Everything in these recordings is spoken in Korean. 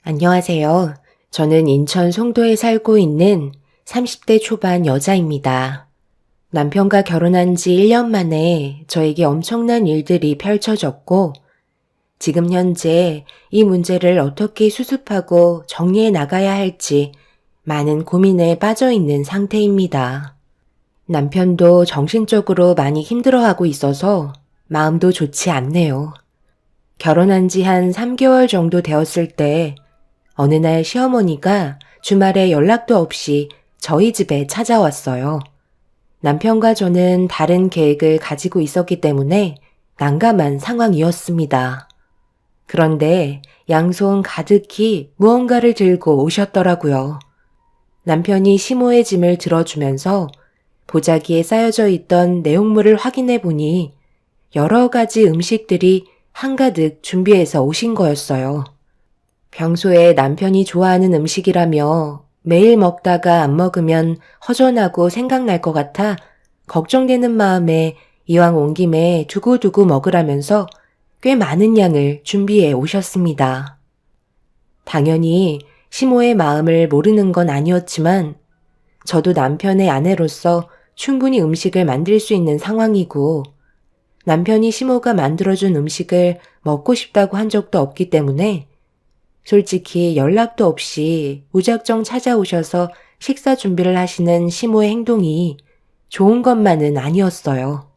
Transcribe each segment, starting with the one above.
안녕하세요. 저는 인천 송도에 살고 있는 30대 초반 여자입니다. 남편과 결혼한 지 1년 만에 저에게 엄청난 일들이 펼쳐졌고, 지금 현재 이 문제를 어떻게 수습하고 정리해 나가야 할지 많은 고민에 빠져 있는 상태입니다. 남편도 정신적으로 많이 힘들어하고 있어서 마음도 좋지 않네요. 결혼한 지 한 3개월 정도 되었을 때 어느 날 시어머니가 주말에 연락도 없이 저희 집에 찾아왔어요. 남편과 저는 다른 계획을 가지고 있었기 때문에 난감한 상황이었습니다. 그런데 양손 가득히 무언가를 들고 오셨더라고요. 남편이 시모의 짐을 들어주면서 보자기에 쌓여져 있던 내용물을 확인해 보니 여러 가지 음식들이 한가득 준비해서 오신 거였어요. 평소에 남편이 좋아하는 음식이라며 매일 먹다가 안 먹으면 허전하고 생각날 것 같아 걱정되는 마음에 이왕 온 김에 두고두고 먹으라면서 꽤 많은 양을 준비해 오셨습니다. 당연히 시모의 마음을 모르는 건 아니었지만 저도 남편의 아내로서 충분히 음식을 만들 수 있는 상황이고 남편이 시모가 만들어준 음식을 먹고 싶다고 한 적도 없기 때문에 솔직히 연락도 없이 무작정 찾아오셔서 식사 준비를 하시는 시모의 행동이 좋은 것만은 아니었어요.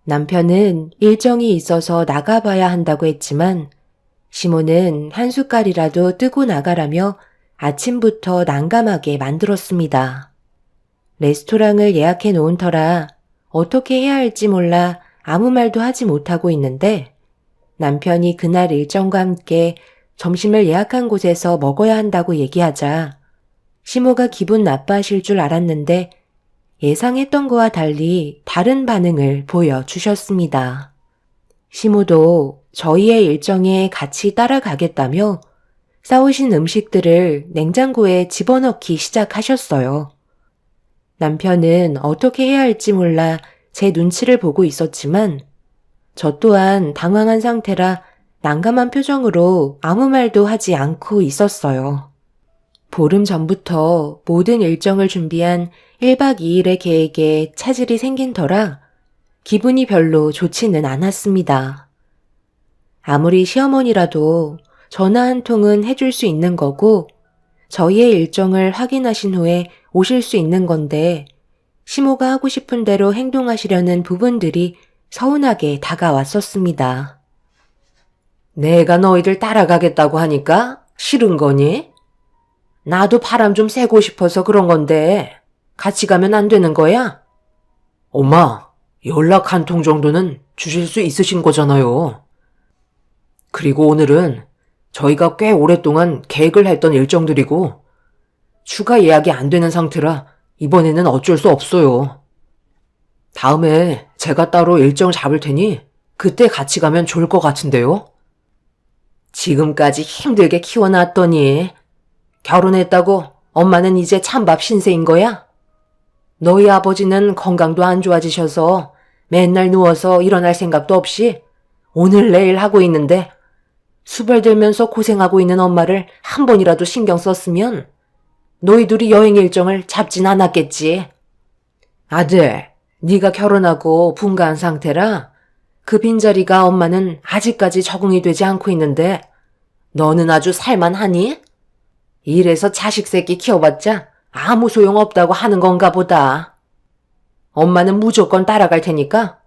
남편은 일정이 있어서 나가봐야 한다고 했지만 시모는 한 숟갈이라도 뜨고 나가라며 아침부터 난감하게 만들었습니다. 레스토랑을 예약해 놓은 터라 어떻게 해야 할지 몰라 아무 말도 하지 못하고 있는데 남편이 그날 일정과 함께 점심을 예약한 곳에서 먹어야 한다고 얘기하자 시모가 기분 나빠하실 줄 알았는데 예상했던 거와 달리 다른 반응을 보여주셨습니다. 시모도 저희의 일정에 같이 따라가겠다며 싸우신 음식들을 냉장고에 집어넣기 시작하셨어요. 남편은 어떻게 해야 할지 몰라 제 눈치를 보고 있었지만 저 또한 당황한 상태라 난감한 표정으로 아무 말도 하지 않고 있었어요. 보름 전부터 모든 일정을 준비한 1박 2일의 계획에 차질이 생긴 터라 기분이 별로 좋지는 않았습니다. 아무리 시어머니라도 전화 한 통은 해줄 수 있는 거고 저희의 일정을 확인하신 후에 오실 수 있는 건데 시모가 하고 싶은 대로 행동하시려는 부분들이 서운하게 다가왔었습니다. 내가 너희들 따라가겠다고 하니까 싫은 거니? 나도 바람 좀 쐬고 싶어서 그런 건데 같이 가면 안 되는 거야? 엄마, 연락 한 통 정도는 주실 수 있으신 거잖아요. 그리고 오늘은 저희가 꽤 오랫동안 계획을 했던 일정들이고 추가 예약이 안 되는 상태라 이번에는 어쩔 수 없어요. 다음에 제가 따로 일정 잡을 테니 그때 같이 가면 좋을 것 같은데요? 지금까지 힘들게 키워놨더니 결혼했다고 엄마는 이제 찬밥 신세인 거야? 너희 아버지는 건강도 안 좋아지셔서 맨날 누워서 일어날 생각도 없이 오늘 내일 하고 있는데 수발들면서 고생하고 있는 엄마를 한 번이라도 신경 썼으면 너희 둘이 여행 일정을 잡진 않았겠지. 아들, 네가 결혼하고 분가한 상태라 그 빈자리가 엄마는 아직까지 적응이 되지 않고 있는데 너는 아주 살만하니? 이래서 자식 새끼 키워봤자 아무 소용없다고 하는 건가 보다. 엄마는 무조건 따라갈 테니까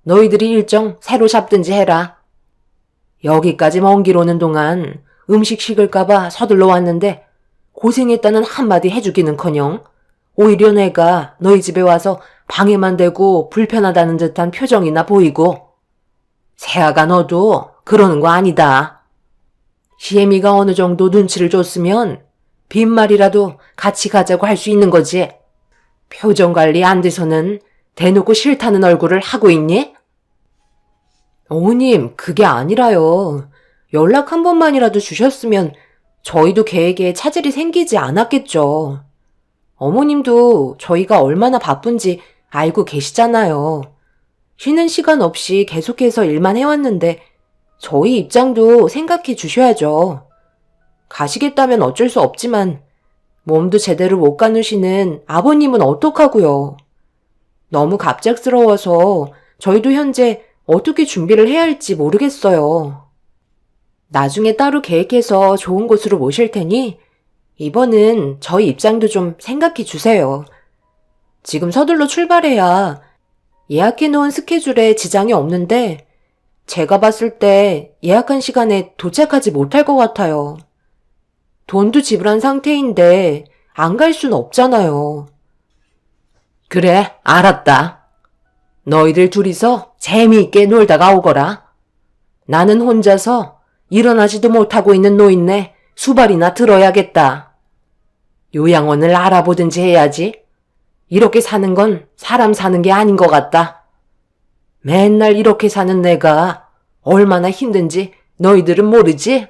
너희들이 일정 새로 잡든지 해라. 여기까지 먼 길 오는 동안 음식 식을까봐 서둘러 왔는데 고생했다는 한마디 해주기는커녕 오히려 내가 너희 집에 와서 방해만 되고 불편하다는 듯한 표정이나 보이고 세아가 너도 그러는 거 아니다. 시애미가 어느 정도 눈치를 줬으면 빈말이라도 같이 가자고 할 수 있는 거지. 표정 관리 안 돼서는 대놓고 싫다는 얼굴을 하고 있니? 어머님, 그게 아니라요. 연락 한 번만이라도 주셨으면 저희도 계획에 차질이 생기지 않았겠죠. 어머님도 저희가 얼마나 바쁜지 알고 계시잖아요. 쉬는 시간 없이 계속해서 일만 해왔는데 저희 입장도 생각해 주셔야죠. 가시겠다면 어쩔 수 없지만 몸도 제대로 못 가누시는 아버님은 어떡하고요. 너무 갑작스러워서 저희도 현재 어떻게 준비를 해야 할지 모르겠어요. 나중에 따로 계획해서 좋은 곳으로 모실 테니 이번은 저희 입장도 좀 생각해 주세요. 지금 서둘러 출발해야 예약해놓은 스케줄에 지장이 없는데 제가 봤을 때 예약한 시간에 도착하지 못할 것 같아요. 돈도 지불한 상태인데 안 갈 순 없잖아요. 그래, 알았다. 너희들 둘이서 재미있게 놀다가 오거라. 나는 혼자서 일어나지도 못하고 있는 노인네 수발이나 들어야겠다. 요양원을 알아보든지 해야지. 이렇게 사는 건 사람 사는 게 아닌 것 같다. 맨날 이렇게 사는 내가 얼마나 힘든지 너희들은 모르지?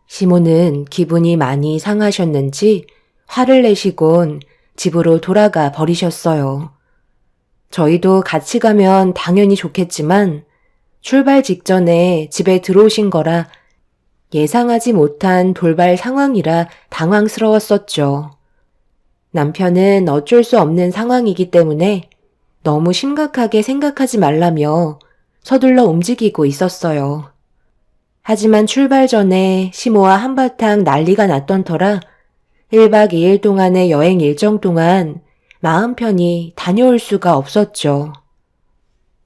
시모는 기분이 많이 상하셨는지 화를 내시곤 집으로 돌아가 버리셨어요. 저희도 같이 가면 당연히 좋겠지만 출발 직전에 집에 들어오신 거라 예상하지 못한 돌발 상황이라 당황스러웠었죠. 남편은 어쩔 수 없는 상황이기 때문에 너무 심각하게 생각하지 말라며 서둘러 움직이고 있었어요. 하지만 출발 전에 시모와 한바탕 난리가 났던 터라 1박 2일 동안의 여행 일정 동안 마음 편히 다녀올 수가 없었죠.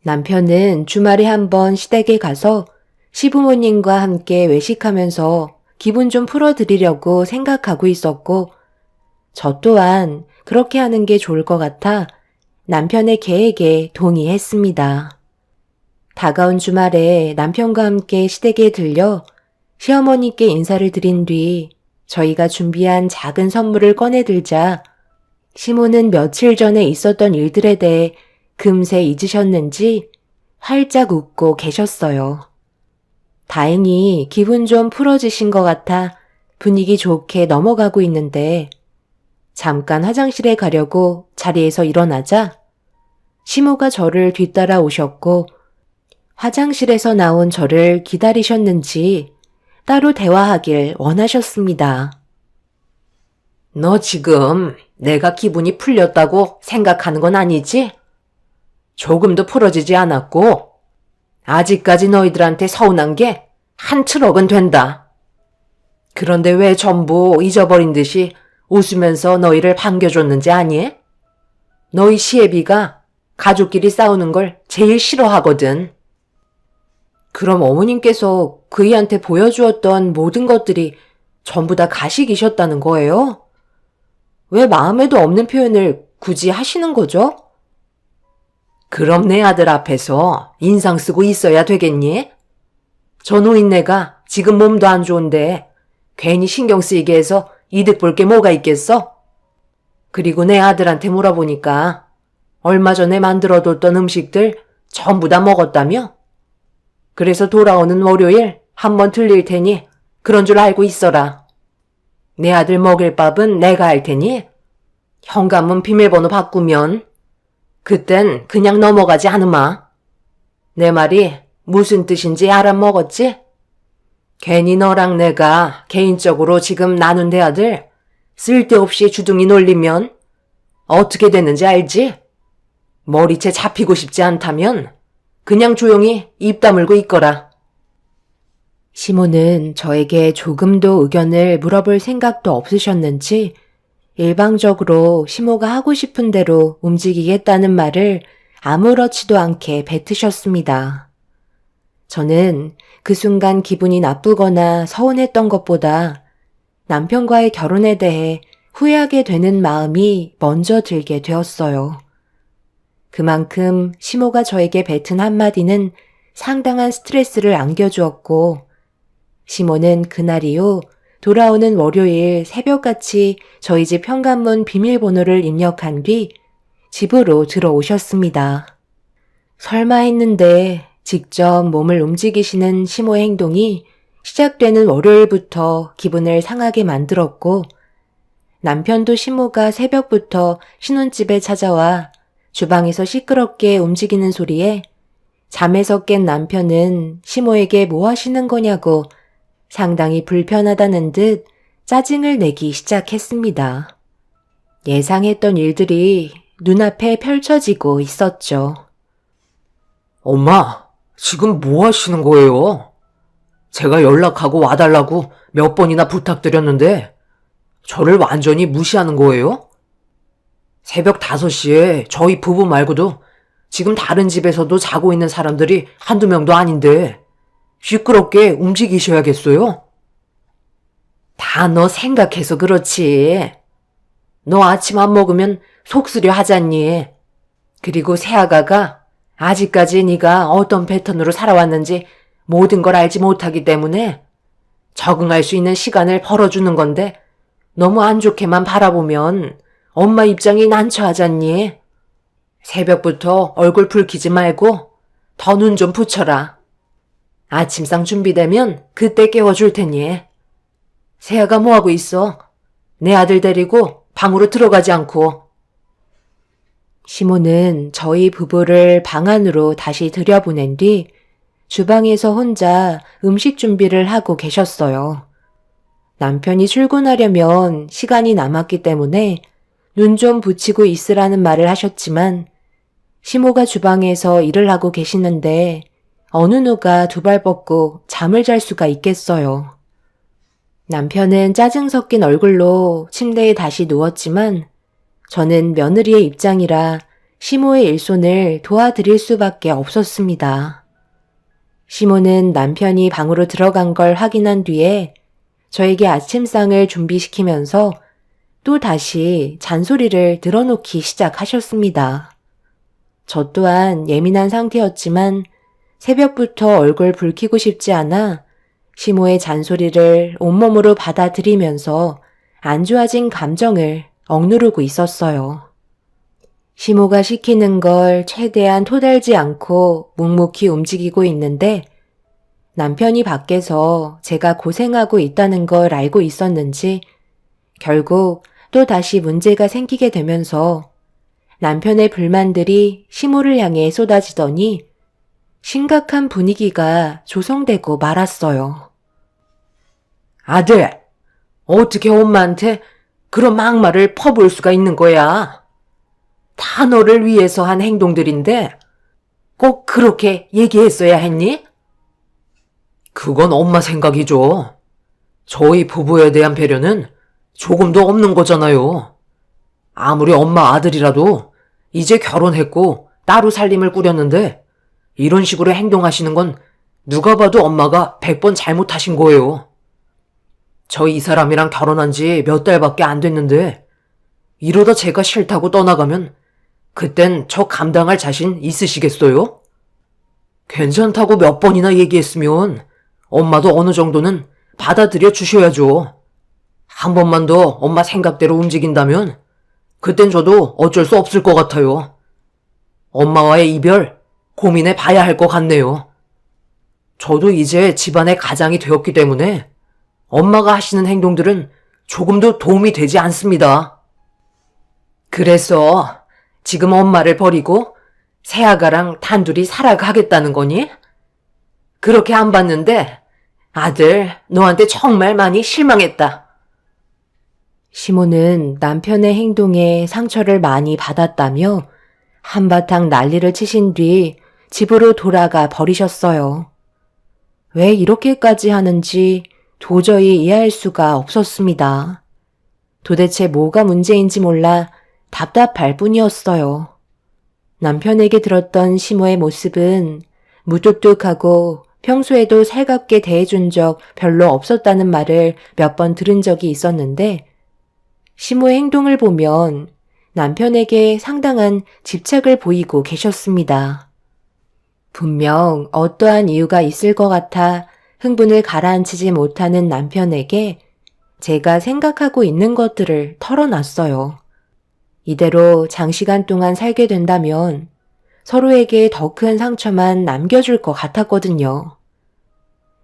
남편은 주말에 한번 시댁에 가서 시부모님과 함께 외식하면서 기분 좀 풀어드리려고 생각하고 있었고 저 또한 그렇게 하는 게 좋을 것 같아 남편의 계획에 동의했습니다. 다가온 주말에 남편과 함께 시댁에 들려 시어머니께 인사를 드린 뒤 저희가 준비한 작은 선물을 꺼내들자 시모는 며칠 전에 있었던 일들에 대해 금세 잊으셨는지 활짝 웃고 계셨어요. 다행히 기분 좀 풀어지신 것 같아 분위기 좋게 넘어가고 있는데 잠깐 화장실에 가려고 자리에서 일어나자 시모가 저를 뒤따라 오셨고 화장실에서 나온 저를 기다리셨는지 따로 대화하길 원하셨습니다. 너 지금 내가 기분이 풀렸다고 생각하는 건 아니지? 조금도 풀어지지 않았고 아직까지 너희들한테 서운한 게 한 트럭은 된다. 그런데 왜 전부 잊어버린 듯이 웃으면서 너희를 반겨줬는지 아니? 너희 시애비가 가족끼리 싸우는 걸 제일 싫어하거든. 그럼 어머님께서 그이한테 보여주었던 모든 것들이 전부 다 가식이셨다는 거예요? 왜 마음에도 없는 표현을 굳이 하시는 거죠? 그럼 내 아들 앞에서 인상 쓰고 있어야 되겠니? 저 노인네가 지금 몸도 안 좋은데 괜히 신경 쓰이게 해서 이득 볼 게 뭐가 있겠어? 그리고 내 아들한테 물어보니까 얼마 전에 만들어뒀던 음식들 전부 다 먹었다며? 그래서 돌아오는 월요일 한번 들릴 테니 그런 줄 알고 있어라. 내 아들 먹일 밥은 내가 할 테니 현관문 비밀번호 바꾸면 그땐 그냥 넘어가지 않으마. 내 말이 무슨 뜻인지 알아먹었지? 괜히 너랑 내가 개인적으로 지금 나눈 대화들 쓸데없이 주둥이 놀리면 어떻게 되는지 알지? 머리채 잡히고 싶지 않다면 그냥 조용히 입 다물고 있거라. 시모는 저에게 조금도 의견을 물어볼 생각도 없으셨는지 일방적으로 시모가 하고 싶은 대로 움직이겠다는 말을 아무렇지도 않게 뱉으셨습니다. 저는 그 순간 기분이 나쁘거나 서운했던 것보다 남편과의 결혼에 대해 후회하게 되는 마음이 먼저 들게 되었어요. 그만큼 시모가 저에게 뱉은 한마디는 상당한 스트레스를 안겨주었고 시모는 그날 이후 돌아오는 월요일 새벽같이 저희 집 현관문 비밀번호를 입력한 뒤 집으로 들어오셨습니다. 설마 했는데 직접 몸을 움직이시는 시모의 행동이 시작되는 월요일부터 기분을 상하게 만들었고 남편도 시모가 새벽부터 신혼집에 찾아와 주방에서 시끄럽게 움직이는 소리에 잠에서 깬 남편은 시모에게 뭐 하시는 거냐고 상당히 불편하다는 듯 짜증을 내기 시작했습니다. 예상했던 일들이 눈앞에 펼쳐지고 있었죠. 엄마, 지금 뭐 하시는 거예요? 제가 연락하고 와달라고 몇 번이나 부탁드렸는데 저를 완전히 무시하는 거예요? 새벽 5시에 저희 부부 말고도 지금 다른 집에서도 자고 있는 사람들이 한두 명도 아닌데 시끄럽게 움직이셔야겠어요? 다 너 생각해서 그렇지. 너 아침 안 먹으면 속쓰려 하잖니. 그리고 새아가가 아직까지 네가 어떤 패턴으로 살아왔는지 모든 걸 알지 못하기 때문에 적응할 수 있는 시간을 벌어주는 건데 너무 안 좋게만 바라보면 엄마 입장이 난처하잖니. 새벽부터 얼굴 붉히지 말고 더 눈 좀 붙여라. 아침상 준비되면 그때 깨워줄 테니. 새아가 뭐하고 있어? 내 아들 데리고 방으로 들어가지 않고. 시모는 저희 부부를 방 안으로 다시 들여보낸 뒤 주방에서 혼자 음식 준비를 하고 계셨어요. 남편이 출근하려면 시간이 남았기 때문에 눈 좀 붙이고 있으라는 말을 하셨지만 시모가 주방에서 일을 하고 계시는데 어느 누가 두 발 뻗고 잠을 잘 수가 있겠어요. 남편은 짜증 섞인 얼굴로 침대에 다시 누웠지만 저는 며느리의 입장이라 시모의 일손을 도와드릴 수밖에 없었습니다. 시모는 남편이 방으로 들어간 걸 확인한 뒤에 저에게 아침상을 준비시키면서 또 다시 잔소리를 늘어놓기 시작하셨습니다. 저 또한 예민한 상태였지만 새벽부터 얼굴 붉히고 싶지 않아 시모의 잔소리를 온몸으로 받아들이면서 안 좋아진 감정을 억누르고 있었어요. 시모가 시키는 걸 최대한 토달지 않고 묵묵히 움직이고 있는데 남편이 밖에서 제가 고생하고 있다는 걸 알고 있었는지 결국 또 다시 문제가 생기게 되면서 남편의 불만들이 시모를 향해 쏟아지더니 심각한 분위기가 조성되고 말았어요. 아들, 어떻게 엄마한테 그런 막말을 퍼부을 수가 있는 거야? 다 너를 위해서 한 행동들인데 꼭 그렇게 얘기했어야 했니? 그건 엄마 생각이죠. 저희 부부에 대한 배려는 조금도 없는 거잖아요. 아무리 엄마 아들이라도 이제 결혼했고 따로 살림을 꾸렸는데 이런 식으로 행동하시는 건 누가 봐도 엄마가 100번 잘못하신 거예요. 저 이 사람이랑 결혼한 지 몇 달밖에 안 됐는데 이러다 제가 싫다고 떠나가면 그땐 저 감당할 자신 있으시겠어요? 괜찮다고 몇 번이나 얘기했으면 엄마도 어느 정도는 받아들여 주셔야죠. 한 번만 더 엄마 생각대로 움직인다면 그땐 저도 어쩔 수 없을 것 같아요. 엄마와의 이별 고민해 봐야 할 것 같네요. 저도 이제 집안의 가장이 되었기 때문에 엄마가 하시는 행동들은 조금도 도움이 되지 않습니다. 그래서 지금 엄마를 버리고 새아가랑 단둘이 살아가겠다는 거니? 그렇게 안 봤는데 아들, 너한테 정말 많이 실망했다. 시모는 남편의 행동에 상처를 많이 받았다며 한바탕 난리를 치신 뒤 집으로 돌아가 버리셨어요. 왜 이렇게까지 하는지 도저히 이해할 수가 없었습니다. 도대체 뭐가 문제인지 몰라 답답할 뿐이었어요. 남편에게 들었던 시모의 모습은 무뚝뚝하고 평소에도 살갑게 대해준 적 별로 없었다는 말을 몇 번 들은 적이 있었는데 시모의 행동을 보면 남편에게 상당한 집착을 보이고 계셨습니다. 분명 어떠한 이유가 있을 것 같아 흥분을 가라앉히지 못하는 남편에게 제가 생각하고 있는 것들을 털어놨어요. 이대로 장시간 동안 살게 된다면 서로에게 더 큰 상처만 남겨줄 것 같았거든요.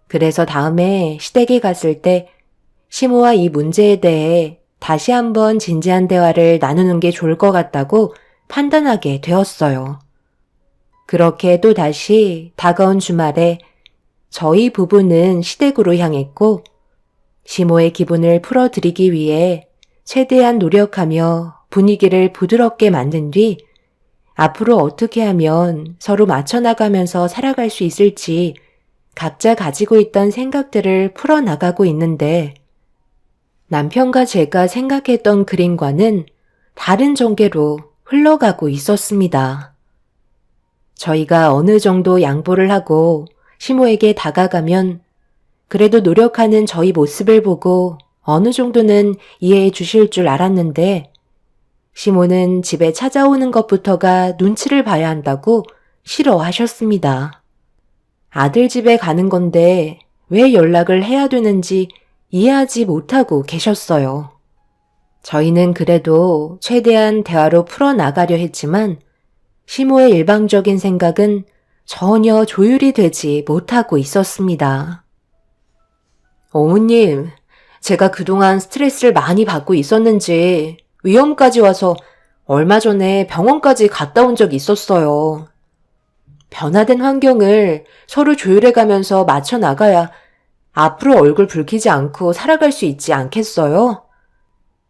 그래서 다음에 시댁에 갔을 때 시모와 이 문제에 대해 다시 한번 진지한 대화를 나누는 게 좋을 것 같다고 판단하게 되었어요. 그렇게 또 다시 다가온 주말에 저희 부부는 시댁으로 향했고 시모의 기분을 풀어드리기 위해 최대한 노력하며 분위기를 부드럽게 만든 뒤 앞으로 어떻게 하면 서로 맞춰나가면서 살아갈 수 있을지 각자 가지고 있던 생각들을 풀어나가고 있는데 남편과 제가 생각했던 그림과는 다른 전개로 흘러가고 있었습니다. 저희가 어느 정도 양보를 하고 시모에게 다가가면 그래도 노력하는 저희 모습을 보고 어느 정도는 이해해 주실 줄 알았는데 시모는 집에 찾아오는 것부터가 눈치를 봐야 한다고 싫어하셨습니다. 아들 집에 가는 건데 왜 연락을 해야 되는지 이해하지 못하고 계셨어요. 저희는 그래도 최대한 대화로 풀어나가려 했지만 시모의 일방적인 생각은 전혀 조율이 되지 못하고 있었습니다. 어머님, 제가 그동안 스트레스를 많이 받고 있었는지 위험까지 와서 얼마 전에 병원까지 갔다 온 적이 있었어요. 변화된 환경을 서로 조율해가면서 맞춰 나가야 앞으로 얼굴 붉히지 않고 살아갈 수 있지 않겠어요?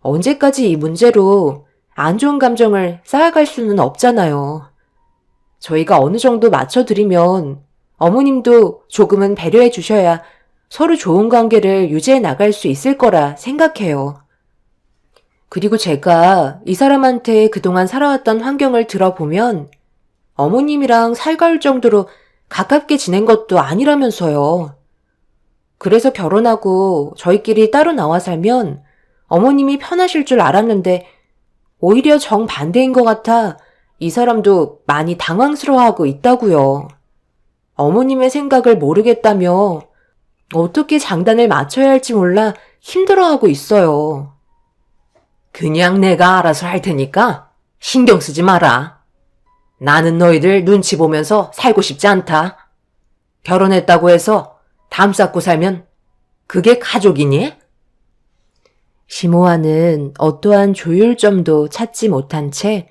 언제까지 이 문제로 안 좋은 감정을 쌓아갈 수는 없잖아요. 저희가 어느 정도 맞춰드리면 어머님도 조금은 배려해 주셔야 서로 좋은 관계를 유지해 나갈 수 있을 거라 생각해요. 그리고 제가 이 사람한테 그동안 살아왔던 환경을 들어보면 어머님이랑 살가울 정도로 가깝게 지낸 것도 아니라면서요. 그래서 결혼하고 저희끼리 따로 나와 살면 어머님이 편하실 줄 알았는데 오히려 정반대인 것 같아 이 사람도 많이 당황스러워하고 있다고요. 어머님의 생각을 모르겠다며 어떻게 장단을 맞춰야 할지 몰라 힘들어하고 있어요. 그냥 내가 알아서 할 테니까 신경 쓰지 마라. 나는 너희들 눈치 보면서 살고 싶지 않다. 결혼했다고 해서 담 쌓고 살면 그게 가족이니? 시모와는 어떠한 조율점도 찾지 못한 채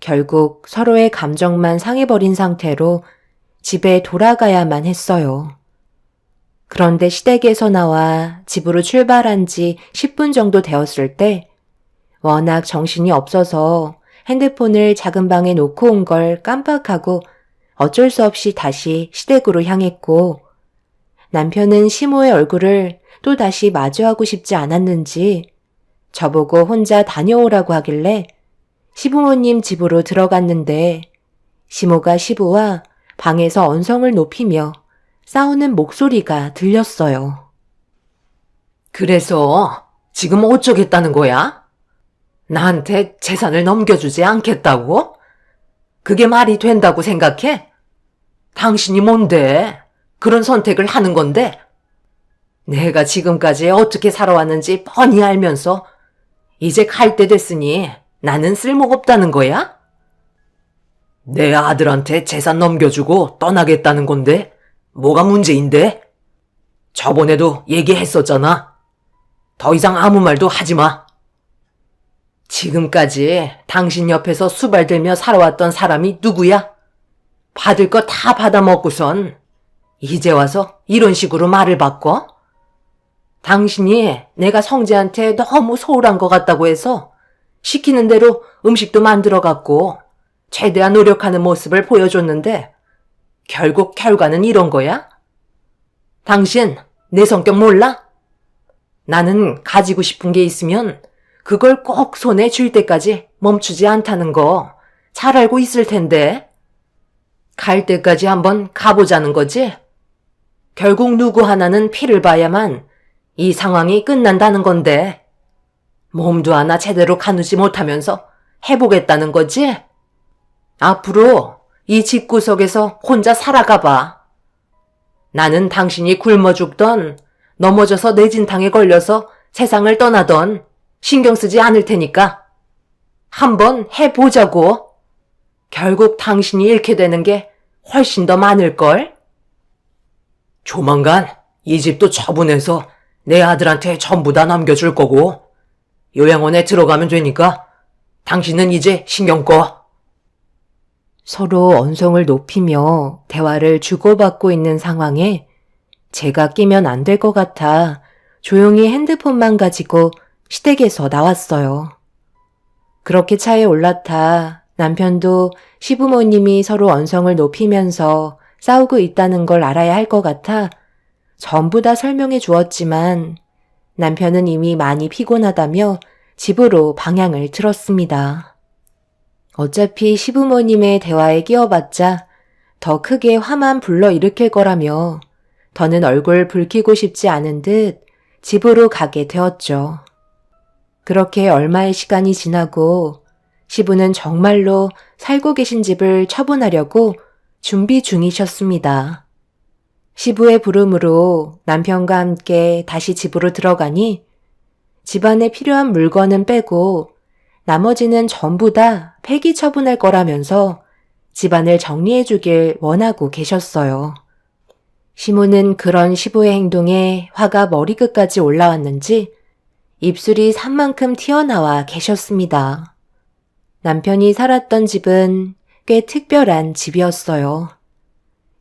결국 서로의 감정만 상해버린 상태로 집에 돌아가야만 했어요. 그런데 시댁에서 나와 집으로 출발한 지 10분 정도 되었을 때 워낙 정신이 없어서 핸드폰을 작은 방에 놓고 온 걸 깜빡하고 어쩔 수 없이 다시 시댁으로 향했고 남편은 시모의 얼굴을 또 다시 마주하고 싶지 않았는지 저보고 혼자 다녀오라고 하길래 시부모님 집으로 들어갔는데 시모가 시부와 방에서 언성을 높이며 싸우는 목소리가 들렸어요. 그래서 지금 어쩌겠다는 거야? 나한테 재산을 넘겨주지 않겠다고? 그게 말이 된다고 생각해? 당신이 뭔데 그런 선택을 하는 건데? 내가 지금까지 어떻게 살아왔는지 뻔히 알면서 이제 갈 때 됐으니 나는 쓸모가 없다는 거야? 내 아들한테 재산 넘겨주고 떠나겠다는 건데 뭐가 문제인데? 저번에도 얘기했었잖아. 더 이상 아무 말도 하지 마. 지금까지 당신 옆에서 수발들며 살아왔던 사람이 누구야? 받을 거 다 받아먹고선 이제 와서 이런 식으로 말을 바꿔? 당신이 내가 성재한테 너무 소홀한 것 같다고 해서 시키는 대로 음식도 만들어갖고 최대한 노력하는 모습을 보여줬는데 결국 결과는 이런 거야? 당신 내 성격 몰라? 나는 가지고 싶은 게 있으면 그걸 꼭 손에 쥘 때까지 멈추지 않다는 거 잘 알고 있을 텐데. 갈 때까지 한번 가보자는 거지? 결국 누구 하나는 피를 봐야만 이 상황이 끝난다는 건데 몸도 하나 제대로 가누지 못하면서 해보겠다는 거지? 앞으로 이 집구석에서 혼자 살아가 봐. 나는 당신이 굶어 죽던 넘어져서 뇌진탕에 걸려서 세상을 떠나던 신경 쓰지 않을 테니까 한번 해보자고. 결국 당신이 잃게 되는 게 훨씬 더 많을걸? 조만간 이 집도 처분해서 내 아들한테 전부 다 넘겨줄 거고 요양원에 들어가면 되니까 당신은 이제 신경 꺼. 서로 언성을 높이며 대화를 주고받고 있는 상황에 제가 끼면 안 될 것 같아 조용히 핸드폰만 가지고 시댁에서 나왔어요. 그렇게 차에 올라타 남편도 시부모님이 서로 언성을 높이면서 싸우고 있다는 걸 알아야 할 것 같아 전부 다 설명해 주었지만 남편은 이미 많이 피곤하다며 집으로 방향을 틀었습니다. 어차피 시부모님의 대화에 끼어봤자 더 크게 화만 불러일으킬 거라며 더는 얼굴 붉히고 싶지 않은 듯 집으로 가게 되었죠. 그렇게 얼마의 시간이 지나고 시부는 정말로 살고 계신 집을 처분하려고 준비 중이셨습니다. 시부의 부름으로 남편과 함께 다시 집으로 들어가니 집안에 필요한 물건은 빼고 나머지는 전부 다 폐기 처분할 거라면서 집안을 정리해 주길 원하고 계셨어요. 시모는 그런 시부의 행동에 화가 머리끝까지 올라왔는지 입술이 산만큼 튀어나와 계셨습니다. 남편이 살았던 집은 꽤 특별한 집이었어요.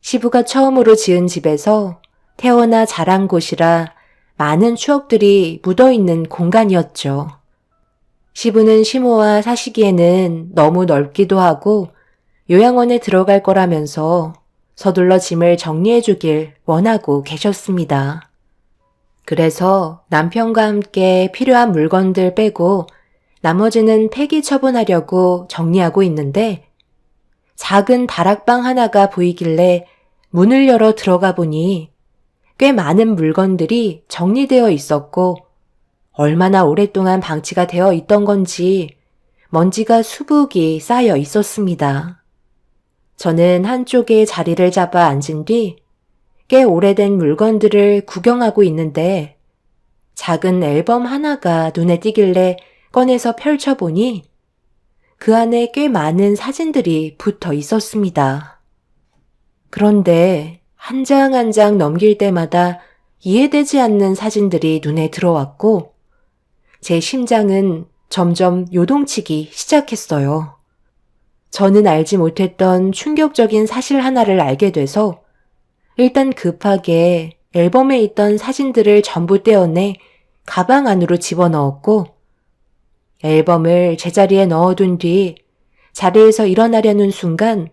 시부가 처음으로 지은 집에서 태어나 자란 곳이라 많은 추억들이 묻어있는 공간이었죠. 시부는 시모와 사시기에는 너무 넓기도 하고 요양원에 들어갈 거라면서 서둘러 짐을 정리해 주길 원하고 계셨습니다. 그래서 남편과 함께 필요한 물건들 빼고 나머지는 폐기 처분하려고 정리하고 있는데 작은 다락방 하나가 보이길래 문을 열어 들어가 보니 꽤 많은 물건들이 정리되어 있었고 얼마나 오랫동안 방치가 되어 있던 건지 먼지가 수북이 쌓여 있었습니다. 저는 한쪽에 자리를 잡아 앉은 뒤 꽤 오래된 물건들을 구경하고 있는데 작은 앨범 하나가 눈에 띄길래 꺼내서 펼쳐보니 그 안에 꽤 많은 사진들이 붙어 있었습니다. 그런데 한 장 한 장 넘길 때마다 이해되지 않는 사진들이 눈에 들어왔고 제 심장은 점점 요동치기 시작했어요. 저는 알지 못했던 충격적인 사실 하나를 알게 돼서 일단 급하게 앨범에 있던 사진들을 전부 떼어내 가방 안으로 집어넣었고 앨범을 제자리에 넣어둔 뒤 자리에서 일어나려는 순간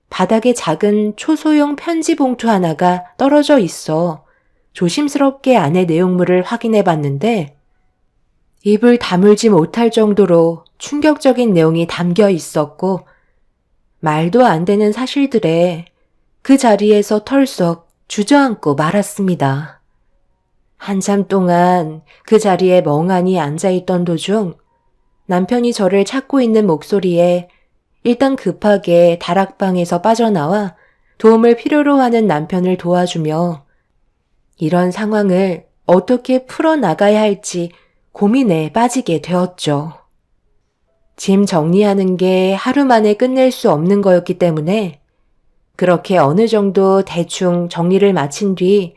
바닥에 작은 초소형 편지 봉투 하나가 떨어져 있어 조심스럽게 안의 내용물을 확인해 봤는데 입을 다물지 못할 정도로 충격적인 내용이 담겨 있었고 말도 안 되는 사실들에 그 자리에서 털썩 주저앉고 말았습니다. 한참 동안 그 자리에 멍하니 앉아있던 도중 남편이 저를 찾고 있는 목소리에 일단 급하게 다락방에서 빠져나와 도움을 필요로 하는 남편을 도와주며 이런 상황을 어떻게 풀어나가야 할지 고민에 빠지게 되었죠. 짐 정리하는 게 하루 만에 끝낼 수 없는 거였기 때문에 그렇게 어느 정도 대충 정리를 마친 뒤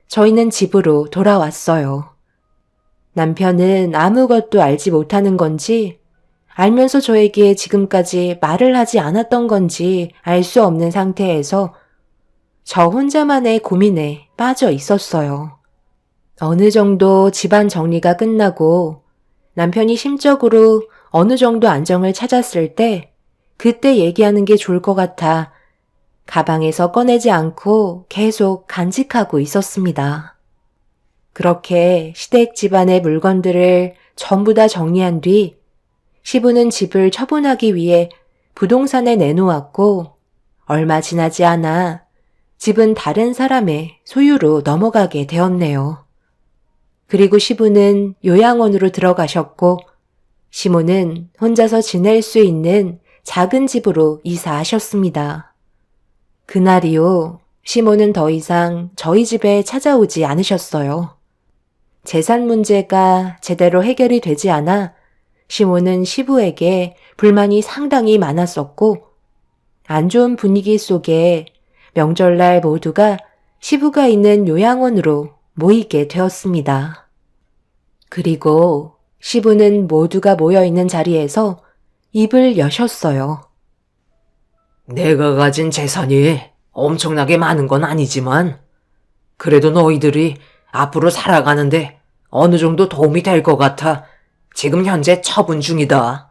저희는 집으로 돌아왔어요. 남편은 아무것도 알지 못하는 건지 알면서 저에게 지금까지 말을 하지 않았던 건지 알 수 없는 상태에서 저 혼자만의 고민에 빠져 있었어요. 어느 정도 집안 정리가 끝나고 남편이 심적으로 어느 정도 안정을 찾았을 때 그때 얘기하는 게 좋을 것 같아 가방에서 꺼내지 않고 계속 간직하고 있었습니다. 그렇게 시댁 집안의 물건들을 전부 다 정리한 뒤 시부는 집을 처분하기 위해 부동산에 내놓았고 얼마 지나지 않아 집은 다른 사람의 소유로 넘어가게 되었네요. 그리고 시부는 요양원으로 들어가셨고 시모는 혼자서 지낼 수 있는 작은 집으로 이사하셨습니다. 그날 이후 시모는 더 이상 저희 집에 찾아오지 않으셨어요. 재산 문제가 제대로 해결이 되지 않아 시모는 시부에게 불만이 상당히 많았었고 안 좋은 분위기 속에 명절날 모두가 시부가 있는 요양원으로 모이게 되었습니다. 그리고 시부는 모두가 모여있는 자리에서 입을 여셨어요. 내가 가진 재산이 엄청나게 많은 건 아니지만 그래도 너희들이 앞으로 살아가는데 어느 정도 도움이 될 것 같아 지금 현재 처분 중이다.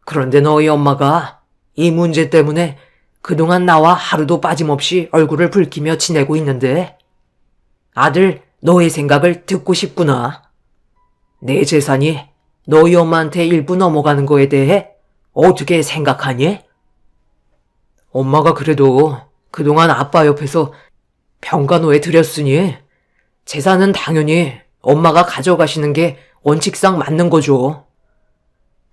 그런데 너희 엄마가 이 문제 때문에 그동안 나와 하루도 빠짐없이 얼굴을 붉히며 지내고 있는데 아들, 너의 생각을 듣고 싶구나. 내 재산이 너희 엄마한테 일부 넘어가는 거에 대해 어떻게 생각하니? 엄마가 그래도 그동안 아빠 옆에서 평간호해 드렸으니 재산은 당연히 엄마가 가져가시는 게 원칙상 맞는 거죠.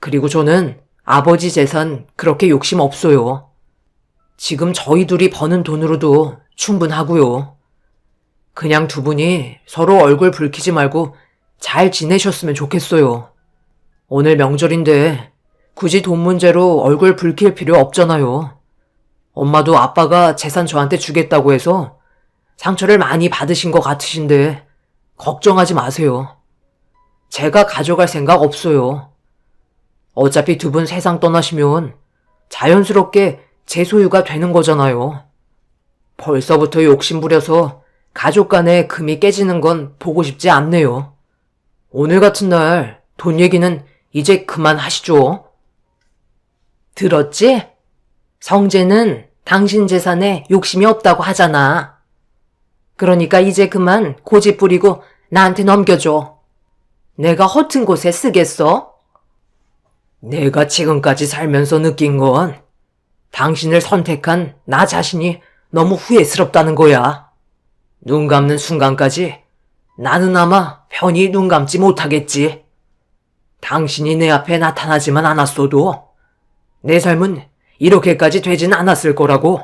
그리고 저는 아버지 재산 그렇게 욕심 없어요. 지금 저희 둘이 버는 돈으로도 충분하고요. 그냥 두 분이 서로 얼굴 붉히지 말고 잘 지내셨으면 좋겠어요. 오늘 명절인데 굳이 돈 문제로 얼굴 붉힐 필요 없잖아요. 엄마도 아빠가 재산 저한테 주겠다고 해서 상처를 많이 받으신 것 같으신데 걱정하지 마세요. 제가 가져갈 생각 없어요. 어차피 두 분 세상 떠나시면 자연스럽게 제 소유가 되는 거잖아요. 벌써부터 욕심부려서 가족 간에 금이 깨지는 건 보고 싶지 않네요. 오늘 같은 날 돈 얘기는 이제 그만하시죠. 들었지? 성재는 당신 재산에 욕심이 없다고 하잖아. 그러니까 이제 그만 고집 부리고 나한테 넘겨줘. 내가 허튼 곳에 쓰겠어? 내가 지금까지 살면서 느낀 건 당신을 선택한 나 자신이 너무 후회스럽다는 거야. 눈 감는 순간까지 나는 아마 편히 눈 감지 못하겠지. 당신이 내 앞에 나타나지만 않았어도 내 삶은 이렇게까지 되진 않았을 거라고.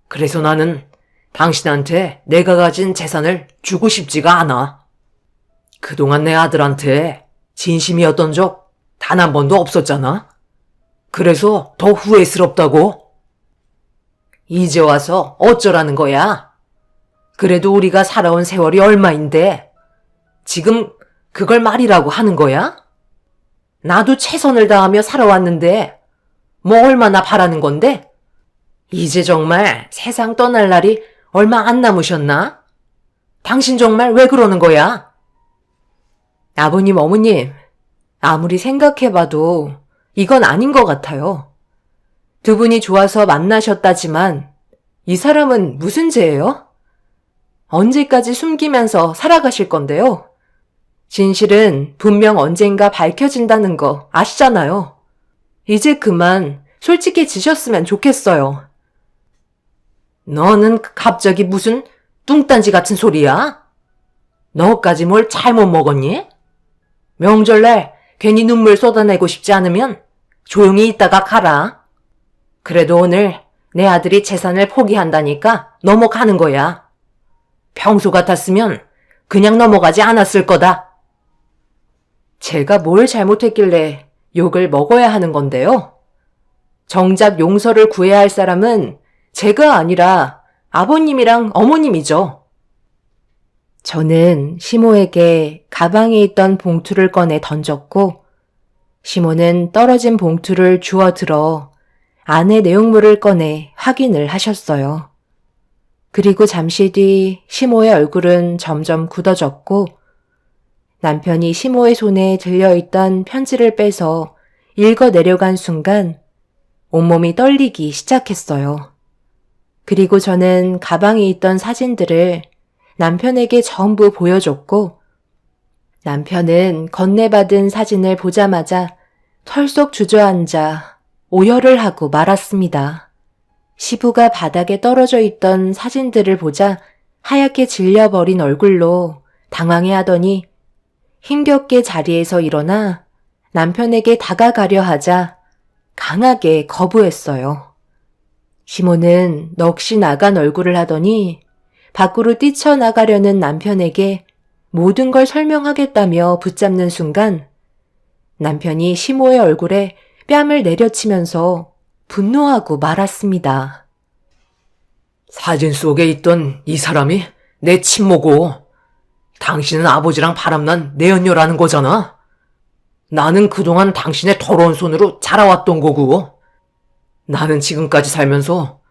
그래서 나는 당신한테 내가 가진 재산을 주고 싶지가 않아. 그동안 내 아들한테 진심이었던 적 단 한 번도 없었잖아. 그래서 더 후회스럽다고. 이제 와서 어쩌라는 거야? 그래도 우리가 살아온 세월이 얼마인데 지금 그걸 말이라고 하는 거야? 나도 최선을 다하며 살아왔는데 뭐 얼마나 바라는 건데? 이제 정말 세상 떠날 날이 얼마 안 남으셨나? 당신 정말 왜 그러는 거야? 아버님, 어머님, 아무리 생각해봐도 이건 아닌 것 같아요. 두 분이 좋아서 만나셨다지만 이 사람은 무슨 죄예요? 언제까지 숨기면서 살아가실 건데요? 진실은 분명 언젠가 밝혀진다는 거 아시잖아요. 이제 그만 솔직해지셨으면 좋겠어요. 너는 갑자기 무슨 뚱딴지 같은 소리야? 너까지 뭘 잘못 먹었니? 명절날 괜히 눈물 쏟아내고 싶지 않으면 조용히 있다가 가라. 그래도 오늘 내 아들이 재산을 포기한다니까 넘어가는 거야. 평소 같았으면 그냥 넘어가지 않았을 거다. 제가 뭘 잘못했길래 욕을 먹어야 하는 건데요? 정작 용서를 구해야 할 사람은 제가 아니라 아버님이랑 어머님이죠. 저는 시모에게 가방에 있던 봉투를 꺼내 던졌고 시모는 떨어진 봉투를 주워 들어 안의 내용물을 꺼내 확인을 하셨어요. 그리고 잠시 뒤 시모의 얼굴은 점점 굳어졌고 남편이 시모의 손에 들려있던 편지를 빼서 읽어 내려간 순간 온몸이 떨리기 시작했어요. 그리고 저는 가방에 있던 사진들을 남편에게 전부 보여줬고 남편은 건네받은 사진을 보자마자 털썩 주저앉아 오열을 하고 말았습니다. 시부가 바닥에 떨어져 있던 사진들을 보자 하얗게 질려버린 얼굴로 당황해하더니 힘겹게 자리에서 일어나 남편에게 다가가려 하자 강하게 거부했어요. 시모는 넋이 나간 얼굴을 하더니 밖으로 뛰쳐나가려는 남편에게 모든 걸 설명하겠다며 붙잡는 순간 남편이 시모의 얼굴에 뺨을 내려치면서 분노하고 말았습니다. 사진 속에 있던 이 사람이 내 친모고 당신은 아버지랑 바람난 내연녀라는 거잖아. 나는 그동안 당신의 더러운 손으로 자라왔던 거고 나는 지금까지 살면서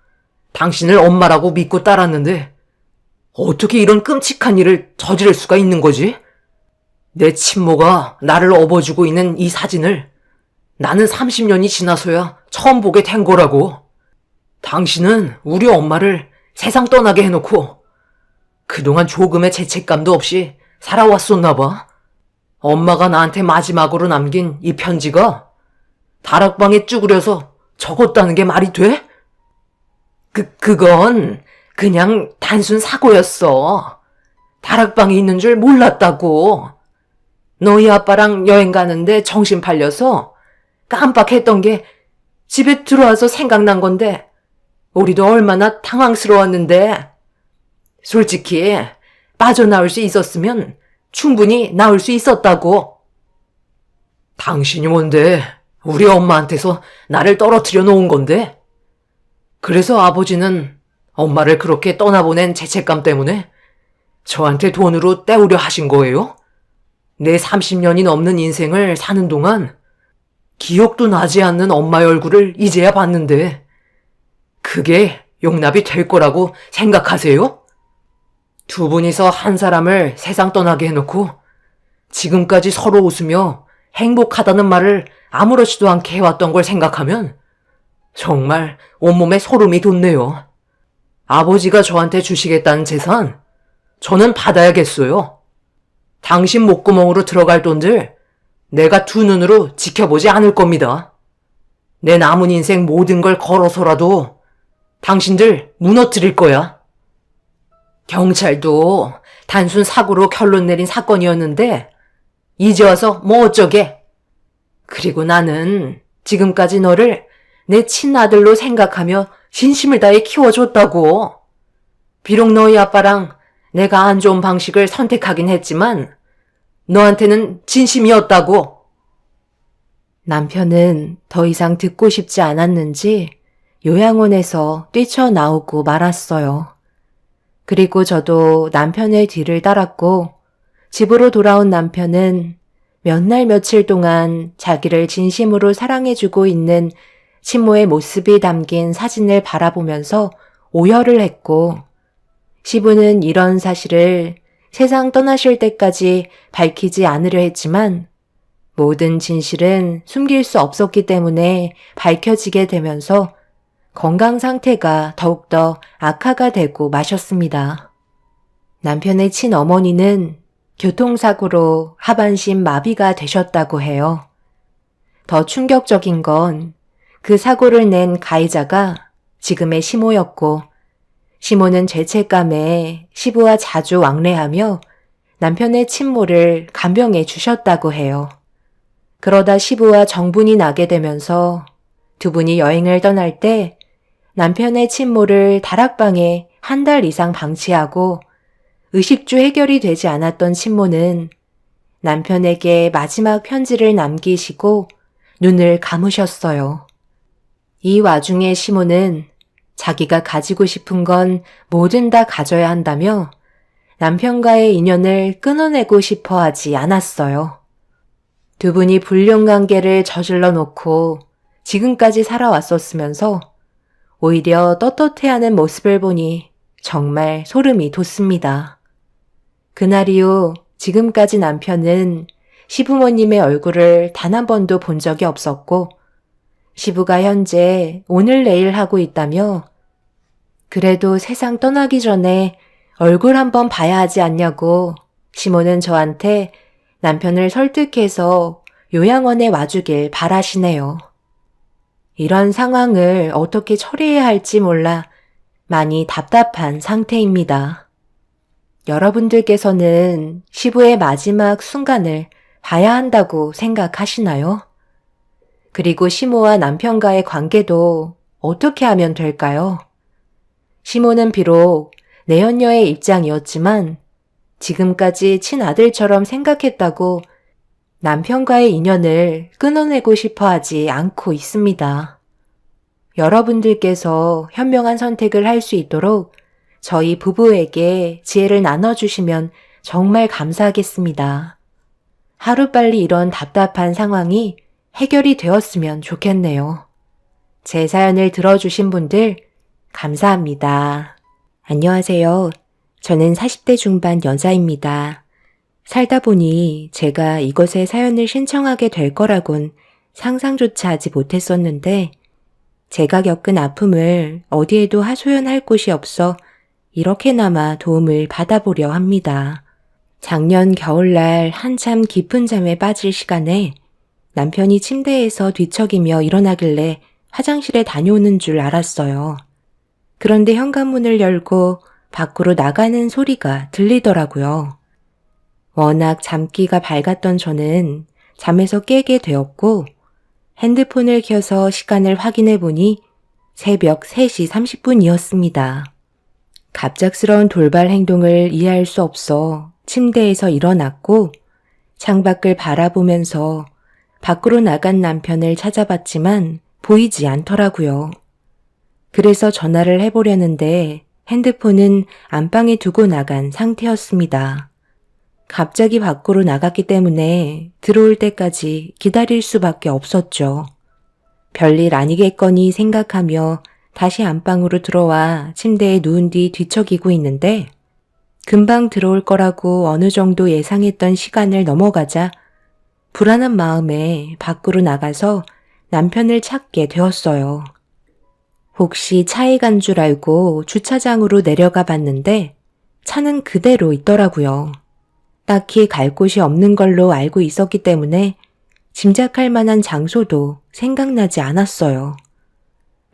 당신을 엄마라고 믿고 따랐는데 어떻게 이런 끔찍한 일을 저지를 수가 있는 거지? 내 친모가 나를 업어주고 있는 이 사진을 나는 30년이 지나서야 처음 보게 된 거라고. 당신은 우리 엄마를 세상 떠나게 해놓고 그동안 조금의 죄책감도 없이 살아왔었나 봐. 엄마가 나한테 마지막으로 남긴 이 편지가 다락방에 쭈그려서 적었다는 게 말이 돼? 그건 그냥 단순 사고였어. 다락방에 있는 줄 몰랐다고. 너희 아빠랑 여행 가는데 정신 팔려서 깜빡했던 게 집에 들어와서 생각난 건데 우리도 얼마나 당황스러웠는데. 솔직히 빠져나올 수 있었으면 충분히 나올 수 있었다고. 당신이 뭔데 우리 엄마한테서 나를 떨어뜨려 놓은 건데? 그래서 아버지는 엄마를 그렇게 떠나보낸 죄책감 때문에 저한테 돈으로 때우려 하신 거예요? 내 30년이 넘는 인생을 사는 동안 기억도 나지 않는 엄마의 얼굴을 이제야 봤는데 그게 용납이 될 거라고 생각하세요? 두 분이서 한 사람을 세상 떠나게 해놓고 지금까지 서로 웃으며 행복하다는 말을 아무렇지도 않게 해왔던 걸 생각하면 정말 온몸에 소름이 돋네요. 아버지가 저한테 주시겠다는 재산 저는 받아야겠어요. 당신 목구멍으로 들어갈 돈들 내가 두 눈으로 지켜보지 않을 겁니다. 내 남은 인생 모든 걸 걸어서라도 당신들 무너뜨릴 거야. 경찰도 단순 사고로 결론 내린 사건이었는데 이제 와서 뭐 어쩌게. 그리고 나는 지금까지 너를 내 친아들로 생각하며 진심을 다해 키워줬다고. 비록 너희 아빠랑 내가 안 좋은 방식을 선택하긴 했지만 너한테는 진심이었다고. 남편은 더 이상 듣고 싶지 않았는지 요양원에서 뛰쳐나오고 말았어요. 그리고 저도 남편의 뒤를 따랐고 집으로 돌아온 남편은 몇 날 며칠 동안 자기를 진심으로 사랑해주고 있는 친모의 모습이 담긴 사진을 바라보면서 오열을 했고 시부는 이런 사실을 세상 떠나실 때까지 밝히지 않으려 했지만 모든 진실은 숨길 수 없었기 때문에 밝혀지게 되면서 건강 상태가 더욱더 악화가 되고 마셨습니다. 남편의 친어머니는 교통사고로 하반신 마비가 되셨다고 해요. 더 충격적인 건 그 사고를 낸 가해자가 지금의 시모였고 시모는 죄책감에 시부와 자주 왕래하며 남편의 친모를 간병해 주셨다고 해요. 그러다 시부와 정분이 나게 되면서 두 분이 여행을 떠날 때 남편의 친모를 다락방에 한 달 이상 방치하고 의식주 해결이 되지 않았던 친모는 남편에게 마지막 편지를 남기시고 눈을 감으셨어요. 이 와중에 시모는 자기가 가지고 싶은 건 뭐든 다 가져야 한다며 남편과의 인연을 끊어내고 싶어 하지 않았어요. 두 분이 불륜관계를 저질러 놓고 지금까지 살아왔었으면서 오히려 떳떳해하는 모습을 보니 정말 소름이 돋습니다. 그날 이후 지금까지 남편은 시부모님의 얼굴을 단 한 번도 본 적이 없었고 시부가 현재 오늘 내일 하고 있다며 그래도 세상 떠나기 전에 얼굴 한번 봐야 하지 않냐고 시모는 저한테 남편을 설득해서 요양원에 와주길 바라시네요. 이런 상황을 어떻게 처리해야 할지 몰라 많이 답답한 상태입니다. 여러분들께서는 시부의 마지막 순간을 봐야 한다고 생각하시나요? 그리고 시모와 남편과의 관계도 어떻게 하면 될까요? 시모는 비록 내연녀의 입장이었지만 지금까지 친아들처럼 생각했다고 남편과의 인연을 끊어내고 싶어 하지 않고 있습니다. 여러분들께서 현명한 선택을 할 수 있도록 저희 부부에게 지혜를 나눠주시면 정말 감사하겠습니다. 하루빨리 이런 답답한 상황이 해결이 되었으면 좋겠네요. 제 사연을 들어주신 분들 감사합니다. 안녕하세요. 저는 40대 중반 여자입니다. 살다 보니 제가 이곳에 사연을 신청하게 될 거라곤 상상조차 하지 못했었는데 제가 겪은 아픔을 어디에도 하소연할 곳이 없어 이렇게나마 도움을 받아보려 합니다. 작년 겨울날 한참 깊은 잠에 빠질 시간에 남편이 침대에서 뒤척이며 일어나길래 화장실에 다녀오는 줄 알았어요. 그런데 현관문을 열고 밖으로 나가는 소리가 들리더라고요. 워낙 잠기가 밝았던 저는 잠에서 깨게 되었고 핸드폰을 켜서 시간을 확인해 보니 새벽 3시 30분이었습니다. 갑작스러운 돌발 행동을 이해할 수 없어 침대에서 일어났고 창밖을 바라보면서 밖으로 나간 남편을 찾아봤지만 보이지 않더라고요. 그래서 전화를 해보려는데 핸드폰은 안방에 두고 나간 상태였습니다. 갑자기 밖으로 나갔기 때문에 들어올 때까지 기다릴 수밖에 없었죠. 별일 아니겠거니 생각하며 다시 안방으로 들어와 침대에 누운 뒤 뒤척이고 있는데 금방 들어올 거라고 어느 정도 예상했던 시간을 넘어가자 불안한 마음에 밖으로 나가서 남편을 찾게 되었어요. 혹시 차에 간 줄 알고 주차장으로 내려가 봤는데 차는 그대로 있더라고요. 딱히 갈 곳이 없는 걸로 알고 있었기 때문에 짐작할 만한 장소도 생각나지 않았어요.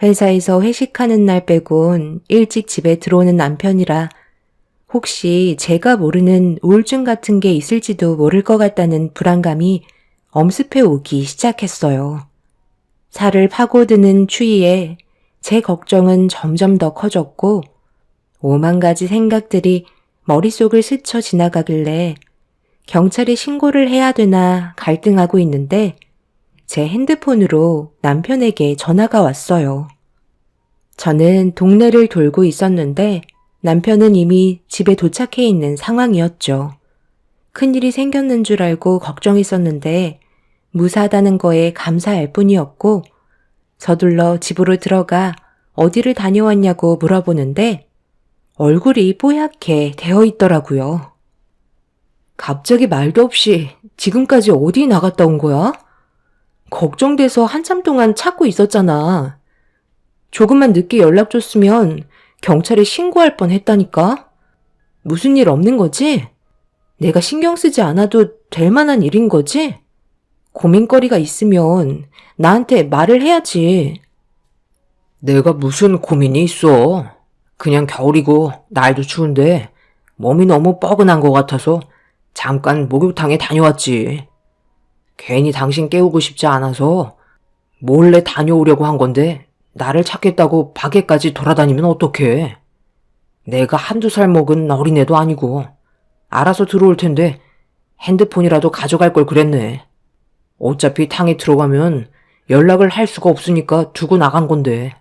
회사에서 회식하는 날 빼곤 일찍 집에 들어오는 남편이라 혹시 제가 모르는 우울증 같은 게 있을지도 모를 것 같다는 불안감이 엄습해 오기 시작했어요. 살을 파고드는 추위에 제 걱정은 점점 더 커졌고 오만 가지 생각들이 머릿속을 스쳐 지나가길래 경찰에 신고를 해야 되나 갈등하고 있는데 제 핸드폰으로 남편에게 전화가 왔어요. 저는 동네를 돌고 있었는데 남편은 이미 집에 도착해 있는 상황이었죠. 큰일이 생겼는 줄 알고 걱정했었는데 무사하다는 거에 감사할 뿐이었고 서둘러 집으로 들어가 어디를 다녀왔냐고 물어보는데 얼굴이 뽀얗게 되어 있더라고요. 갑자기 말도 없이 지금까지 어디 나갔다 온 거야? 걱정돼서 한참 동안 찾고 있었잖아. 조금만 늦게 연락 줬으면 경찰에 신고할 뻔 했다니까? 무슨 일 없는 거지? 내가 신경 쓰지 않아도 될 만한 일인 거지? 고민거리가 있으면 나한테 말을 해야지. 내가 무슨 고민이 있어. 그냥 겨울이고 날도 추운데 몸이 너무 뻐근한 것 같아서 잠깐 목욕탕에 다녀왔지. 괜히 당신 깨우고 싶지 않아서 몰래 다녀오려고 한 건데 나를 찾겠다고 밖에까지 돌아다니면 어떡해. 내가 한두 살 먹은 어린애도 아니고 알아서 들어올 텐데 핸드폰이라도 가져갈 걸 그랬네. 어차피 탕에 들어가면 연락을 할 수가 없으니까 두고 나간 건데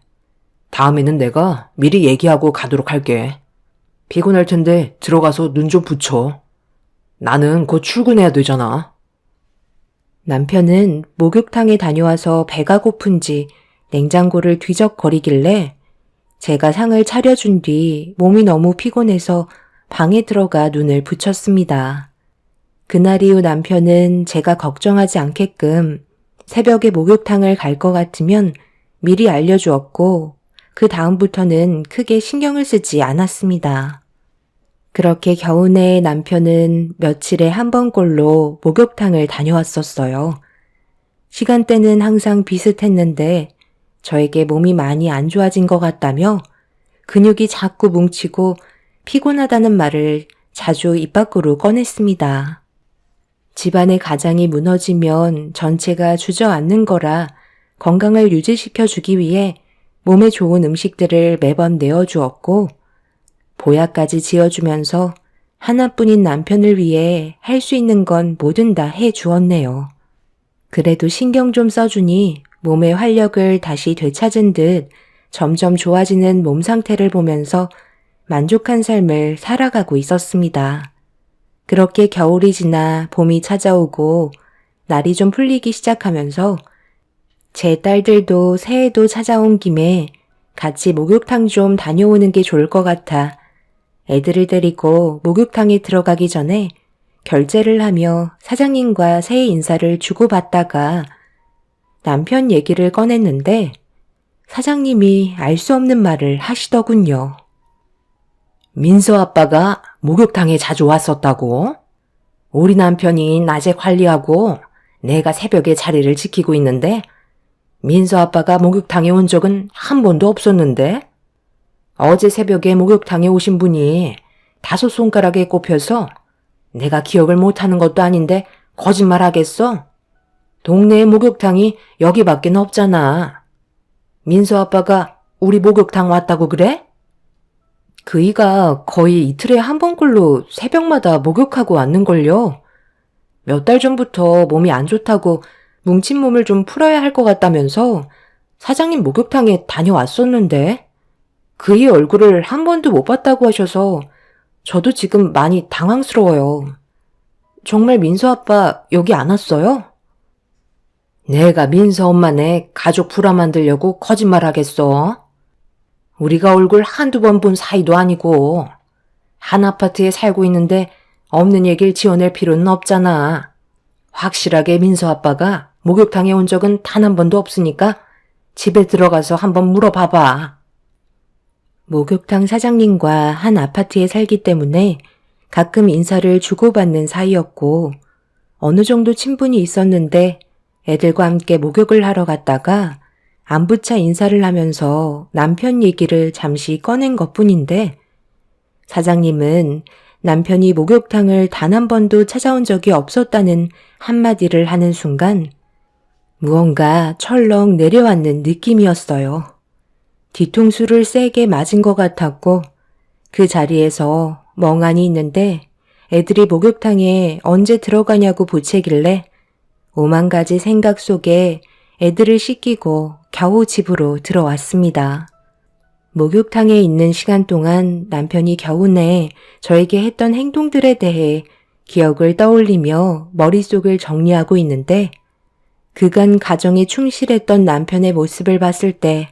다음에는 내가 미리 얘기하고 가도록 할게. 피곤할 텐데 들어가서 눈 좀 붙여. 나는 곧 출근해야 되잖아. 남편은 목욕탕에 다녀와서 배가 고픈지 냉장고를 뒤적거리길래 제가 상을 차려준 뒤 몸이 너무 피곤해서 방에 들어가 눈을 붙였습니다. 그날 이후 남편은 제가 걱정하지 않게끔 새벽에 목욕탕을 갈 것 같으면 미리 알려주었고 그 다음부터는 크게 신경을 쓰지 않았습니다. 그렇게 겨우내 남편은 며칠에 한 번꼴로 목욕탕을 다녀왔었어요. 시간대는 항상 비슷했는데 저에게 몸이 많이 안 좋아진 것 같다며 근육이 자꾸 뭉치고 피곤하다는 말을 자주 입 밖으로 꺼냈습니다. 집안의 가장이 무너지면 전체가 주저앉는 거라 건강을 유지시켜주기 위해 몸에 좋은 음식들을 매번 내어주었고 보약까지 지어주면서 하나뿐인 남편을 위해 할 수 있는 건 뭐든 다 해주었네요. 그래도 신경 좀 써주니 몸의 활력을 다시 되찾은 듯 점점 좋아지는 몸 상태를 보면서 만족한 삶을 살아가고 있었습니다. 그렇게 겨울이 지나 봄이 찾아오고 날이 좀 풀리기 시작하면서 제 딸들도 새해도 찾아온 김에 같이 목욕탕 좀 다녀오는 게 좋을 것 같아 애들을 데리고 목욕탕에 들어가기 전에 결제를 하며 사장님과 새해 인사를 주고받다가 남편 얘기를 꺼냈는데 사장님이 알 수 없는 말을 하시더군요. 민서 아빠가 목욕탕에 자주 왔었다고? 우리 남편이 낮에 관리하고 내가 새벽에 자리를 지키고 있는데 민서 아빠가 목욕탕에 온 적은 한 번도 없었는데? 어제 새벽에 목욕탕에 오신 분이 5손가락에 꼽혀서 내가 기억을 못하는 것도 아닌데 거짓말 하겠어? 동네에 목욕탕이 여기밖에 없잖아. 민서 아빠가 우리 목욕탕 왔다고 그래? 그이가 거의 이틀에 한 번꼴로 새벽마다 목욕하고 왔는걸요. 몇 달 전부터 몸이 안 좋다고 뭉친 몸을 좀 풀어야 할 것 같다면서 사장님 목욕탕에 다녀왔었는데 그이 얼굴을 한 번도 못 봤다고 하셔서 저도 지금 많이 당황스러워요. 정말 민서 아빠 여기 안 왔어요? 내가 민서 엄마네 가족 불화 만들려고 거짓말 하겠어? 우리가 얼굴 한두 번 본 사이도 아니고 한 아파트에 살고 있는데 없는 얘기를 지어낼 필요는 없잖아. 확실하게 민서 아빠가 목욕탕에 온 적은 단 한 번도 없으니까 집에 들어가서 한번 물어봐봐. 목욕탕 사장님과 한 아파트에 살기 때문에 가끔 인사를 주고받는 사이였고 어느 정도 친분이 있었는데 애들과 함께 목욕을 하러 갔다가 안부차 인사를 하면서 남편 얘기를 잠시 꺼낸 것뿐인데 사장님은 남편이 목욕탕을 단 한 번도 찾아온 적이 없었다는 한마디를 하는 순간 무언가 철렁 내려앉는 느낌이었어요. 뒤통수를 세게 맞은 것 같았고 그 자리에서 멍하니 있는데 애들이 목욕탕에 언제 들어가냐고 부채길래 오만 가지 생각 속에 애들을 씻기고 겨우 집으로 들어왔습니다. 목욕탕에 있는 시간 동안 남편이 겨우내 저에게 했던 행동들에 대해 기억을 떠올리며 머릿속을 정리하고 있는데 그간 가정에 충실했던 남편의 모습을 봤을 때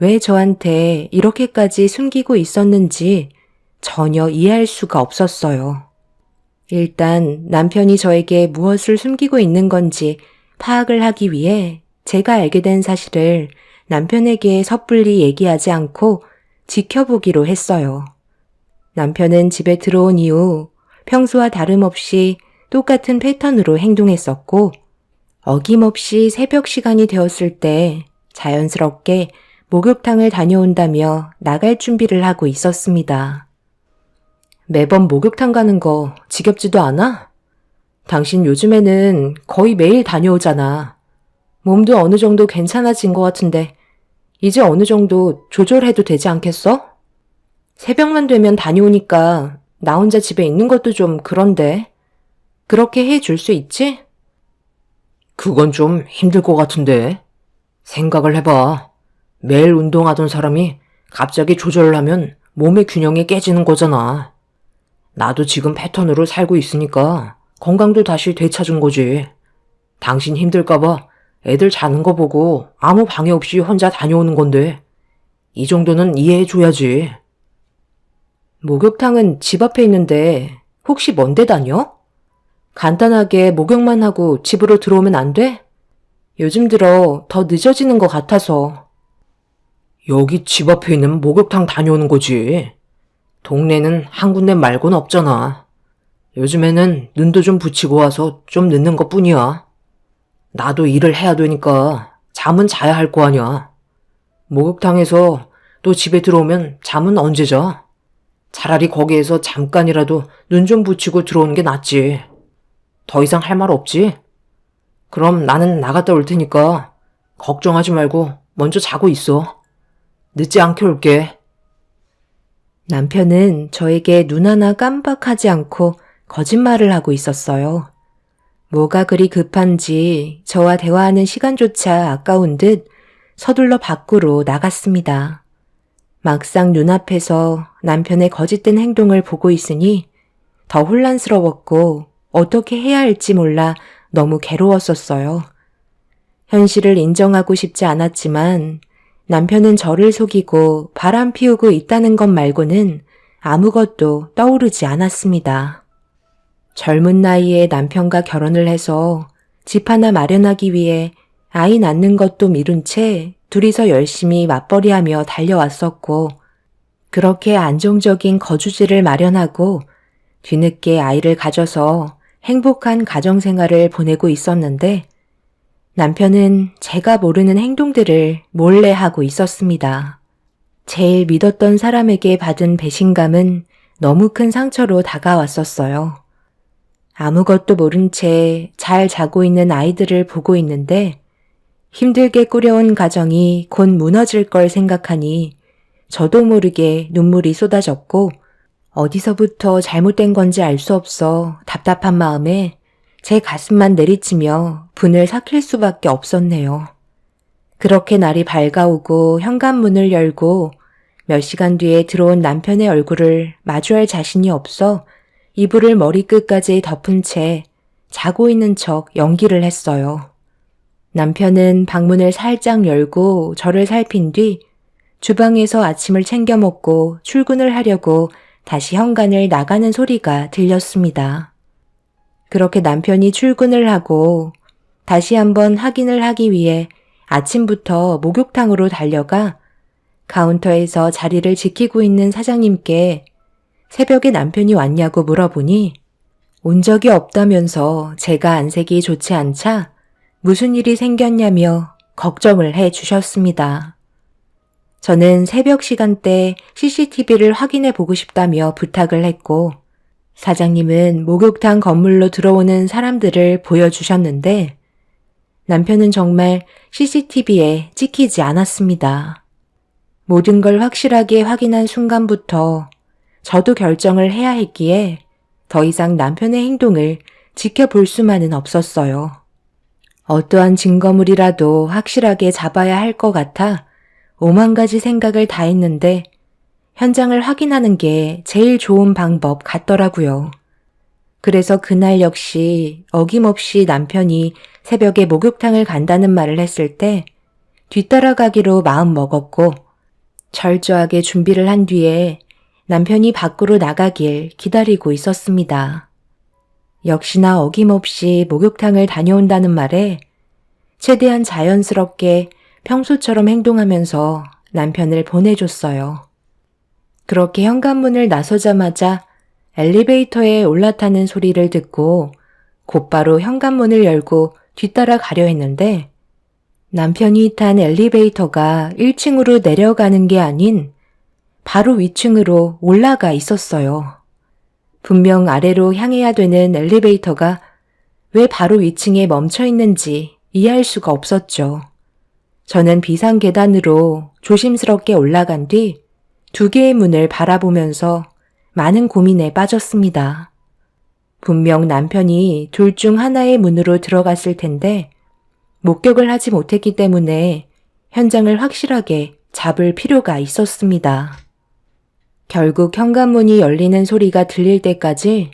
왜 저한테 이렇게까지 숨기고 있었는지 전혀 이해할 수가 없었어요. 일단 남편이 저에게 무엇을 숨기고 있는 건지 파악을 하기 위해 제가 알게 된 사실을 남편에게 섣불리 얘기하지 않고 지켜보기로 했어요. 남편은 집에 들어온 이후 평소와 다름없이 똑같은 패턴으로 행동했었고 어김없이 새벽 시간이 되었을 때 자연스럽게 목욕탕을 다녀온다며 나갈 준비를 하고 있었습니다. 매번 목욕탕 가는 거 지겹지도 않아? 당신 요즘에는 거의 매일 다녀오잖아. 몸도 어느 정도 괜찮아진 것 같은데 이제 어느 정도 조절해도 되지 않겠어? 새벽만 되면 다녀오니까 나 혼자 집에 있는 것도 좀 그런데 그렇게 해줄 수 있지? 그건 좀 힘들 것 같은데. 생각을 해봐. 매일 운동하던 사람이 갑자기 조절을 하면 몸의 균형이 깨지는 거잖아. 나도 지금 패턴으로 살고 있으니까 건강도 다시 되찾은 거지. 당신 힘들까봐 애들 자는 거 보고 아무 방해 없이 혼자 다녀오는 건데 이 정도는 이해해줘야지. 목욕탕은 집 앞에 있는데 혹시 먼데 다녀? 간단하게 목욕만 하고 집으로 들어오면 안 돼? 요즘 들어 더 늦어지는 것 같아서. 여기 집 앞에 있는 목욕탕 다녀오는 거지. 동네는 한 군데 말고는 없잖아. 요즘에는 눈도 좀 붙이고 와서 좀 늦는 것 뿐이야. 나도 일을 해야 되니까 잠은 자야 할 거 아니야. 목욕탕에서 또 집에 들어오면 잠은 언제 자? 차라리 거기에서 잠깐이라도 눈 좀 붙이고 들어오는 게 낫지. 더 이상 할 말 없지? 그럼 나는 나갔다 올 테니까 걱정하지 말고 먼저 자고 있어. 늦지 않게 올게. 남편은 저에게 눈 하나 깜빡하지 않고 거짓말을 하고 있었어요. 뭐가 그리 급한지 저와 대화하는 시간조차 아까운 듯 서둘러 밖으로 나갔습니다. 막상 눈앞에서 남편의 거짓된 행동을 보고 있으니 더 혼란스러웠고 어떻게 해야 할지 몰라 너무 괴로웠었어요. 현실을 인정하고 싶지 않았지만 남편은 저를 속이고 바람 피우고 있다는 것 말고는 아무것도 떠오르지 않았습니다. 젊은 나이에 남편과 결혼을 해서 집 하나 마련하기 위해 아이 낳는 것도 미룬 채 둘이서 열심히 맞벌이하며 달려왔었고, 그렇게 안정적인 거주지를 마련하고 뒤늦게 아이를 가져서 행복한 가정생활을 보내고 있었는데, 남편은 제가 모르는 행동들을 몰래 하고 있었습니다. 제일 믿었던 사람에게 받은 배신감은 너무 큰 상처로 다가왔었어요. 아무것도 모른 채 잘 자고 있는 아이들을 보고 있는데 힘들게 꾸려온 가정이 곧 무너질 걸 생각하니 저도 모르게 눈물이 쏟아졌고 어디서부터 잘못된 건지 알 수 없어 답답한 마음에 제 가슴만 내리치며 분을 삭힐 수밖에 없었네요. 그렇게 날이 밝아오고 현관문을 열고 몇 시간 뒤에 들어온 남편의 얼굴을 마주할 자신이 없어 이불을 머리끝까지 덮은 채 자고 있는 척 연기를 했어요. 남편은 방문을 살짝 열고 저를 살핀 뒤 주방에서 아침을 챙겨 먹고 출근을 하려고 다시 현관을 나가는 소리가 들렸습니다. 그렇게 남편이 출근을 하고 다시 한번 확인을 하기 위해 아침부터 목욕탕으로 달려가 카운터에서 자리를 지키고 있는 사장님께 새벽에 남편이 왔냐고 물어보니 온 적이 없다면서 제가 안색이 좋지 않자 무슨 일이 생겼냐며 걱정을 해 주셨습니다. 저는 새벽 시간대 CCTV를 확인해 보고 싶다며 부탁을 했고 사장님은 목욕탕 건물로 들어오는 사람들을 보여주셨는데 남편은 정말 CCTV에 찍히지 않았습니다. 모든 걸 확실하게 확인한 순간부터 저도 결정을 해야 했기에 더 이상 남편의 행동을 지켜볼 수만은 없었어요. 어떠한 증거물이라도 확실하게 잡아야 할 것 같아 오만 가지 생각을 다 했는데 현장을 확인하는 게 제일 좋은 방법 같더라고요. 그래서 그날 역시 어김없이 남편이 새벽에 목욕탕을 간다는 말을 했을 때 뒤따라가기로 마음 먹었고 철저하게 준비를 한 뒤에 남편이 밖으로 나가길 기다리고 있었습니다. 역시나 어김없이 목욕탕을 다녀온다는 말에 최대한 자연스럽게 평소처럼 행동하면서 남편을 보내줬어요. 그렇게 현관문을 나서자마자 엘리베이터에 올라타는 소리를 듣고 곧바로 현관문을 열고 뒤따라 가려 했는데 남편이 탄 엘리베이터가 1층으로 내려가는 게 아닌 바로 위층으로 올라가 있었어요. 분명 아래로 향해야 되는 엘리베이터가 왜 바로 위층에 멈춰 있는지 이해할 수가 없었죠. 저는 비상 계단으로 조심스럽게 올라간 뒤 2개의 문을 바라보면서 많은 고민에 빠졌습니다. 분명 남편이 둘 중 하나의 문으로 들어갔을 텐데 목격을 하지 못했기 때문에 현장을 확실하게 잡을 필요가 있었습니다. 결국 현관문이 열리는 소리가 들릴 때까지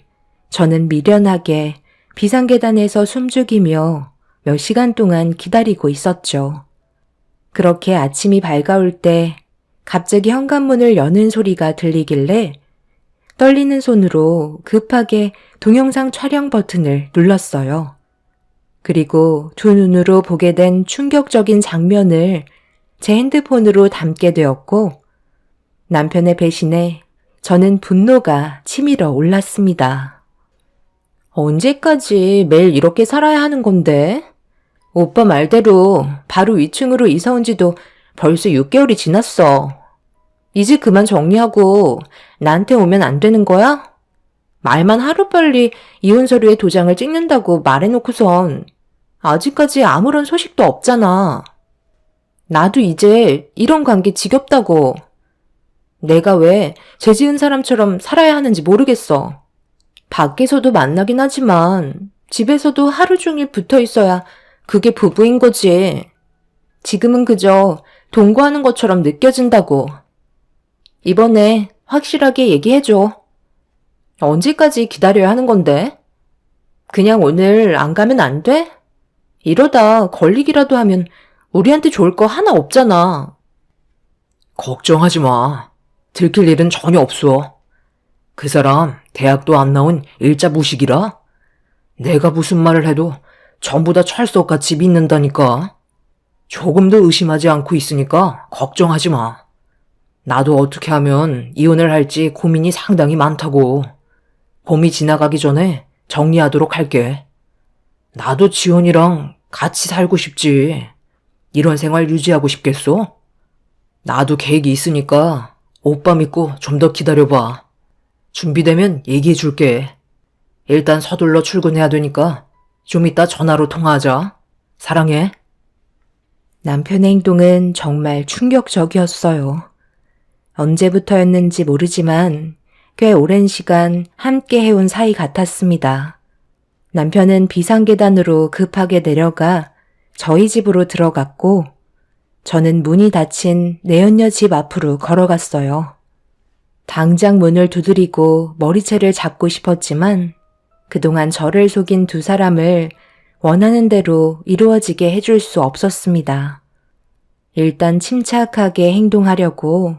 저는 미련하게 비상계단에서 숨죽이며 몇 시간 동안 기다리고 있었죠. 그렇게 아침이 밝아올 때 갑자기 현관문을 여는 소리가 들리길래 떨리는 손으로 급하게 동영상 촬영 버튼을 눌렀어요. 그리고 두 눈으로 보게 된 충격적인 장면을 제 핸드폰으로 담게 되었고 남편의 배신에 저는 분노가 치밀어 올랐습니다. 언제까지 매일 이렇게 살아야 하는 건데? 오빠 말대로 바로 위층으로 이사 온 지도 벌써 6개월이 지났어. 이제 그만 정리하고 나한테 오면 안 되는 거야? 말만 하루빨리 이혼 서류에 도장을 찍는다고 말해놓고선 아직까지 아무런 소식도 없잖아. 나도 이제 이런 관계 지겹다고. 내가 왜 죄 지은 사람처럼 살아야 하는지 모르겠어. 밖에서도 만나긴 하지만 집에서도 하루 종일 붙어 있어야 그게 부부인 거지. 지금은 그저 동거하는 것처럼 느껴진다고. 이번에 확실하게 얘기해줘. 언제까지 기다려야 하는 건데? 그냥 오늘 안 가면 안 돼? 이러다 걸리기라도 하면 우리한테 좋을 거 하나 없잖아. 걱정하지 마. 들킬 일은 전혀 없어. 그 사람 대학도 안 나온 일자 무식이라? 내가 무슨 말을 해도 전부 다 철석같이 믿는다니까. 조금도 의심하지 않고 있으니까 걱정하지 마. 나도 어떻게 하면 이혼을 할지 고민이 상당히 많다고. 봄이 지나가기 전에 정리하도록 할게. 나도 지원이랑 같이 살고 싶지. 이런 생활 유지하고 싶겠어? 나도 계획이 있으니까 오빠 믿고 좀 더 기다려봐. 준비되면 얘기해 줄게. 일단 서둘러 출근해야 되니까 좀 이따 전화로 통화하자. 사랑해. 남편의 행동은 정말 충격적이었어요. 언제부터였는지 모르지만 꽤 오랜 시간 함께 해온 사이 같았습니다. 남편은 비상계단으로 급하게 내려가 저희 집으로 들어갔고 저는 문이 닫힌 내연녀 집 앞으로 걸어갔어요. 당장 문을 두드리고 머리채를 잡고 싶었지만 그동안 저를 속인 두 사람을 원하는 대로 이루어지게 해줄 수 없었습니다. 일단 침착하게 행동하려고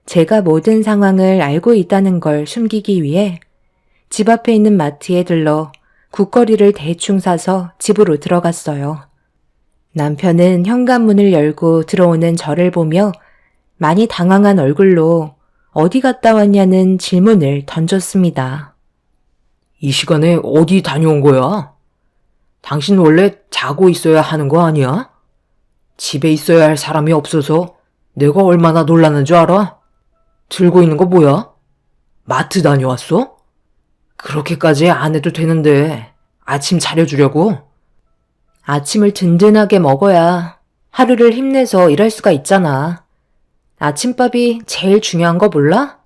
제가 모든 상황을 알고 있다는 걸 숨기기 위해 집 앞에 있는 마트에 들러 국거리를 대충 사서 집으로 들어갔어요. 남편은 현관문을 열고 들어오는 저를 보며 많이 당황한 얼굴로 어디 갔다 왔냐는 질문을 던졌습니다. 이 시간에 어디 다녀온 거야? 당신 원래 자고 있어야 하는 거 아니야? 집에 있어야 할 사람이 없어서 내가 얼마나 놀라는 줄 알아? 들고 있는 거 뭐야? 마트 다녀왔어? 그렇게까지 안 해도 되는데 아침 차려주려고? 아침을 든든하게 먹어야 하루를 힘내서 일할 수가 있잖아. 아침밥이 제일 중요한 거 몰라?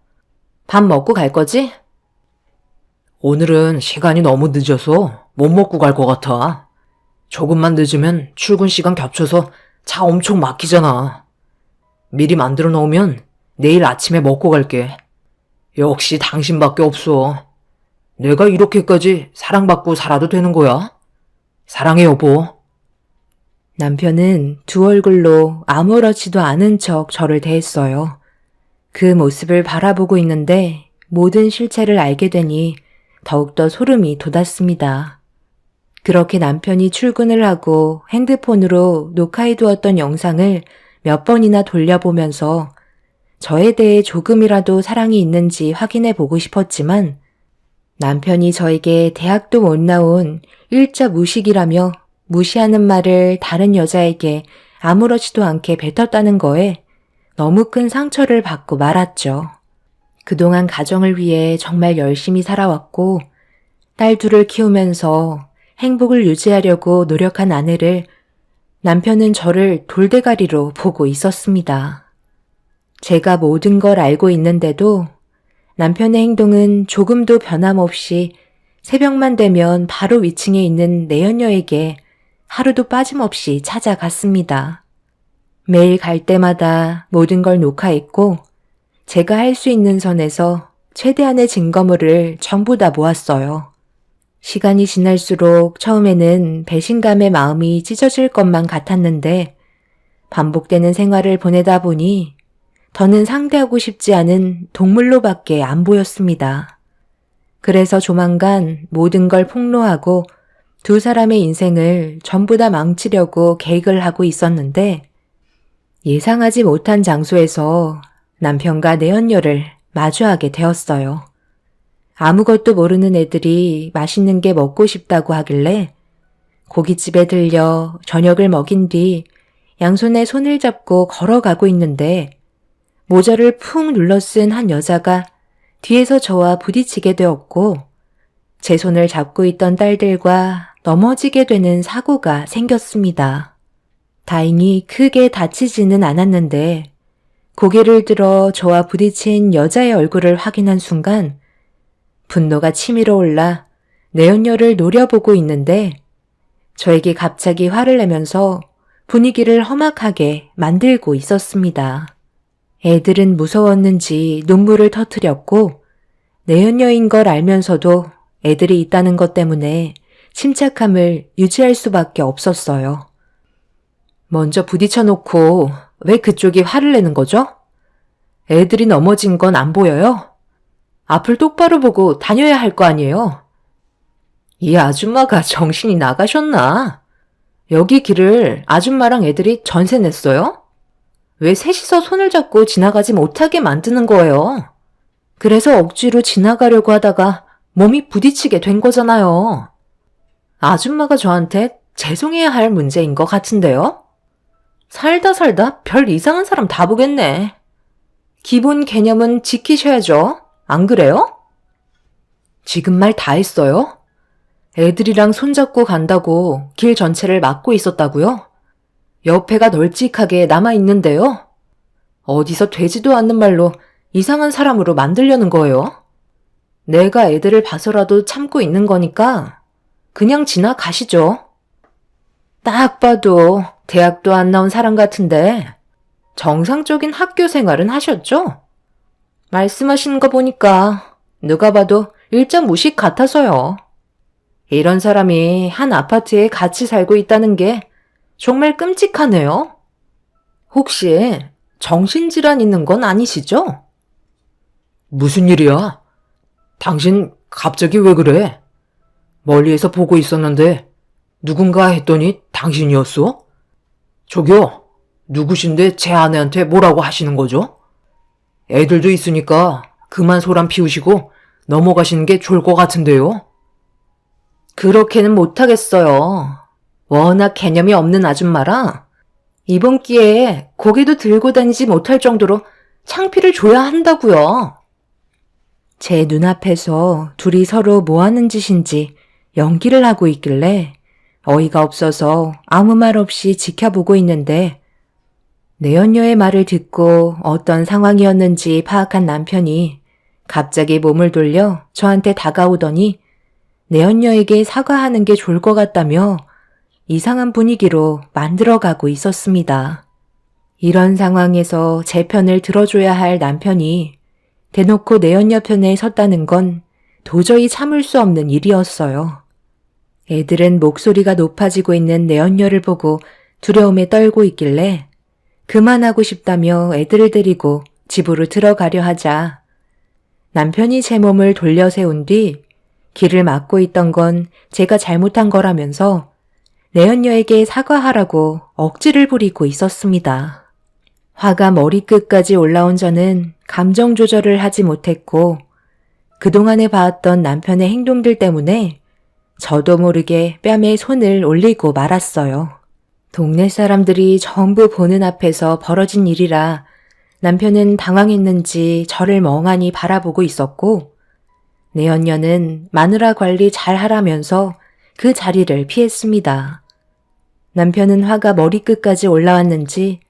밥 먹고 갈 거지? 오늘은 시간이 너무 늦어서 못 먹고 갈 것 같아. 조금만 늦으면 출근 시간 겹쳐서 차 엄청 막히잖아. 미리 만들어 놓으면 내일 아침에 먹고 갈게. 역시 당신밖에 없어. 내가 이렇게까지 사랑받고 살아도 되는 거야? 사랑해, 여보. 남편은 두 얼굴로 아무렇지도 않은 척 저를 대했어요. 그 모습을 바라보고 있는데 모든 실체를 알게 되니 더욱더 소름이 돋았습니다. 그렇게 남편이 출근을 하고 핸드폰으로 녹화해두었던 영상을 몇 번이나 돌려보면서 저에 대해 조금이라도 사랑이 있는지 확인해 보고 싶었지만 남편이 저에게 대학도 못 나온 일자 무식이라며 무시하는 말을 다른 여자에게 아무렇지도 않게 뱉었다는 거에 너무 큰 상처를 받고 말았죠. 그동안 가정을 위해 정말 열심히 살아왔고 딸 둘을 키우면서 행복을 유지하려고 노력한 아내를 남편은 저를 돌대가리로 보고 있었습니다. 제가 모든 걸 알고 있는데도 남편의 행동은 조금도 변함없이 새벽만 되면 바로 위층에 있는 내연녀에게 하루도 빠짐없이 찾아갔습니다. 매일 갈 때마다 모든 걸 녹화했고 제가 할 수 있는 선에서 최대한의 증거물을 전부 다 모았어요. 시간이 지날수록 처음에는 배신감의 마음이 찢어질 것만 같았는데 반복되는 생활을 보내다 보니 더는 상대하고 싶지 않은 동물로밖에 안 보였습니다. 그래서 조만간 모든 걸 폭로하고 두 사람의 인생을 전부 다 망치려고 계획을 하고 있었는데 예상하지 못한 장소에서 남편과 내연녀를 마주하게 되었어요. 아무것도 모르는 애들이 맛있는 게 먹고 싶다고 하길래 고깃집에 들려 저녁을 먹인 뒤 양손에 손을 잡고 걸어가고 있는데 모자를 푹 눌러 쓴 한 여자가 뒤에서 저와 부딪히게 되었고 제 손을 잡고 있던 딸들과 넘어지게 되는 사고가 생겼습니다. 다행히 크게 다치지는 않았는데 고개를 들어 저와 부딪힌 여자의 얼굴을 확인한 순간 분노가 치밀어 올라 내연녀를 노려보고 있는데 저에게 갑자기 화를 내면서 분위기를 험악하게 만들고 있었습니다. 애들은 무서웠는지 눈물을 터뜨렸고 내연녀인 걸 알면서도 애들이 있다는 것 때문에 침착함을 유지할 수밖에 없었어요. 먼저 부딪혀놓고 왜 그쪽이 화를 내는 거죠? 애들이 넘어진 건 안 보여요? 앞을 똑바로 보고 다녀야 할 거 아니에요? 이 아줌마가 정신이 나가셨나? 여기 길을 아줌마랑 애들이 전세 냈어요? 왜 셋이서 손을 잡고 지나가지 못하게 만드는 거예요? 그래서 억지로 지나가려고 하다가 몸이 부딪히게 된 거잖아요. 아줌마가 저한테 죄송해야 할 문제인 것 같은데요? 살다 살다 별 이상한 사람 다 보겠네. 기본 개념은 지키셔야죠. 안 그래요? 지금 말 다 했어요? 애들이랑 손잡고 간다고 길 전체를 막고 있었다고요? 옆에가 널찍하게 남아있는데요? 어디서 되지도 않는 말로 이상한 사람으로 만들려는 거예요? 내가 애들을 봐서라도 참고 있는 거니까 그냥 지나가시죠. 딱 봐도 대학도 안 나온 사람 같은데 정상적인 학교 생활은 하셨죠? 말씀하시는 거 보니까 누가 봐도 일자 무식 같아서요. 이런 사람이 한 아파트에 같이 살고 있다는 게 정말 끔찍하네요. 혹시 정신질환 있는 건 아니시죠? 무슨 일이야? 당신 갑자기 왜 그래? 멀리에서 보고 있었는데 누군가 했더니 당신이었어? 저기요, 누구신데 제 아내한테 뭐라고 하시는 거죠? 애들도 있으니까 그만 소란 피우시고 넘어가시는 게 좋을 것 같은데요. 그렇게는 못하겠어요. 워낙 개념이 없는 아줌마라 이번 기회에 고개도 들고 다니지 못할 정도로 창피를 줘야 한다고요. 제 눈앞에서 둘이 서로 뭐 하는 짓인지 연기를 하고 있길래 어이가 없어서 아무 말 없이 지켜보고 있는데 내연녀의 말을 듣고 어떤 상황이었는지 파악한 남편이 갑자기 몸을 돌려 저한테 다가오더니 내연녀에게 사과하는 게 좋을 것 같다며 이상한 분위기로 만들어가고 있었습니다. 이런 상황에서 제 편을 들어줘야 할 남편이 대놓고 내연녀 편에 섰다는 건 도저히 참을 수 없는 일이었어요. 애들은 목소리가 높아지고 있는 내연녀를 보고 두려움에 떨고 있길래 그만하고 싶다며 애들을 데리고 집으로 들어가려 하자 남편이 제 몸을 돌려 세운 뒤 길을 막고 있던 건 제가 잘못한 거라면서 내연녀에게 사과하라고 억지를 부리고 있었습니다. 화가 머리끝까지 올라온 저는 감정 조절을 하지 못했고 그동안에 봐왔던 남편의 행동들 때문에 저도 모르게 뺨에 손을 올리고 말았어요. 동네 사람들이 전부 보는 앞에서 벌어진 일이라 남편은 당황했는지 저를 멍하니 바라보고 있었고 내연녀는 마누라 관리 잘 하라면서 그 자리를 피했습니다. 남편은 화가 머리끝까지 올라왔는지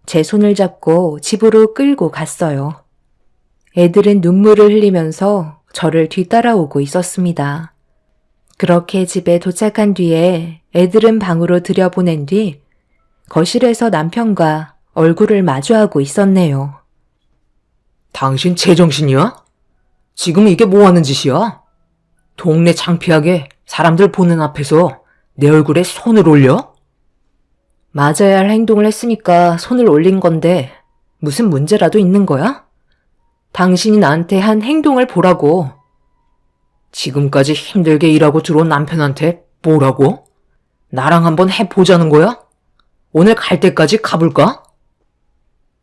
제 손을 잡고 집으로 끌고 갔어요. 애들은 눈물을 흘리면서 저를 뒤따라오고 있었습니다. 그렇게 집에 도착한 뒤에 애들은 방으로 들여보낸 뒤 거실에서 남편과 얼굴을 마주하고 있었네요. 당신 제정신이야? 지금 이게 뭐 하는 짓이야? 동네 창피하게 사람들 보는 앞에서 내 얼굴에 손을 올려? 맞아야 할 행동을 했으니까 손을 올린 건데 무슨 문제라도 있는 거야? 당신이 나한테 한 행동을 보라고. 지금까지 힘들게 일하고 들어온 남편한테 뭐라고? 나랑 한번 해보자는 거야? 오늘 갈 때까지 가볼까?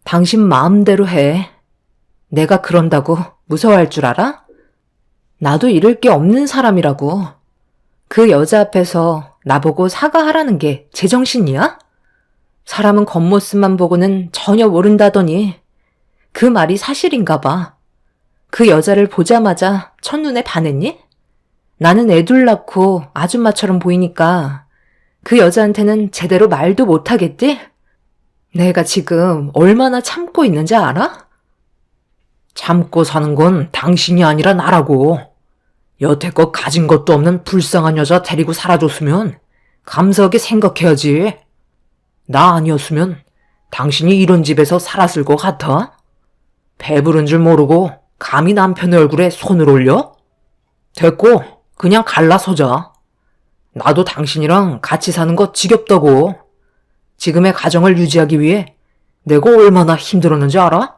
당신 마음대로 해. 내가 그런다고 무서워할 줄 알아? 나도 잃을 게 없는 사람이라고. 그 여자 앞에서 나보고 사과하라는 게 제정신이야? 사람은 겉모습만 보고는 전혀 모른다더니 그 말이 사실인가 봐. 그 여자를 보자마자 첫눈에 반했니? 나는 애 둘 낳고 아줌마처럼 보이니까 그 여자한테는 제대로 말도 못하겠지? 내가 지금 얼마나 참고 있는지 알아? 참고 사는 건 당신이 아니라 나라고. 여태껏 가진 것도 없는 불쌍한 여자 데리고 살아줬으면 감사하게 생각해야지. 나 아니었으면 당신이 이런 집에서 살았을 것 같아? 배부른 줄 모르고 감히 남편의 얼굴에 손을 올려? 됐고, 그냥 갈라서자. 나도 당신이랑 같이 사는 거 지겹다고. 지금의 가정을 유지하기 위해 내가 얼마나 힘들었는지 알아?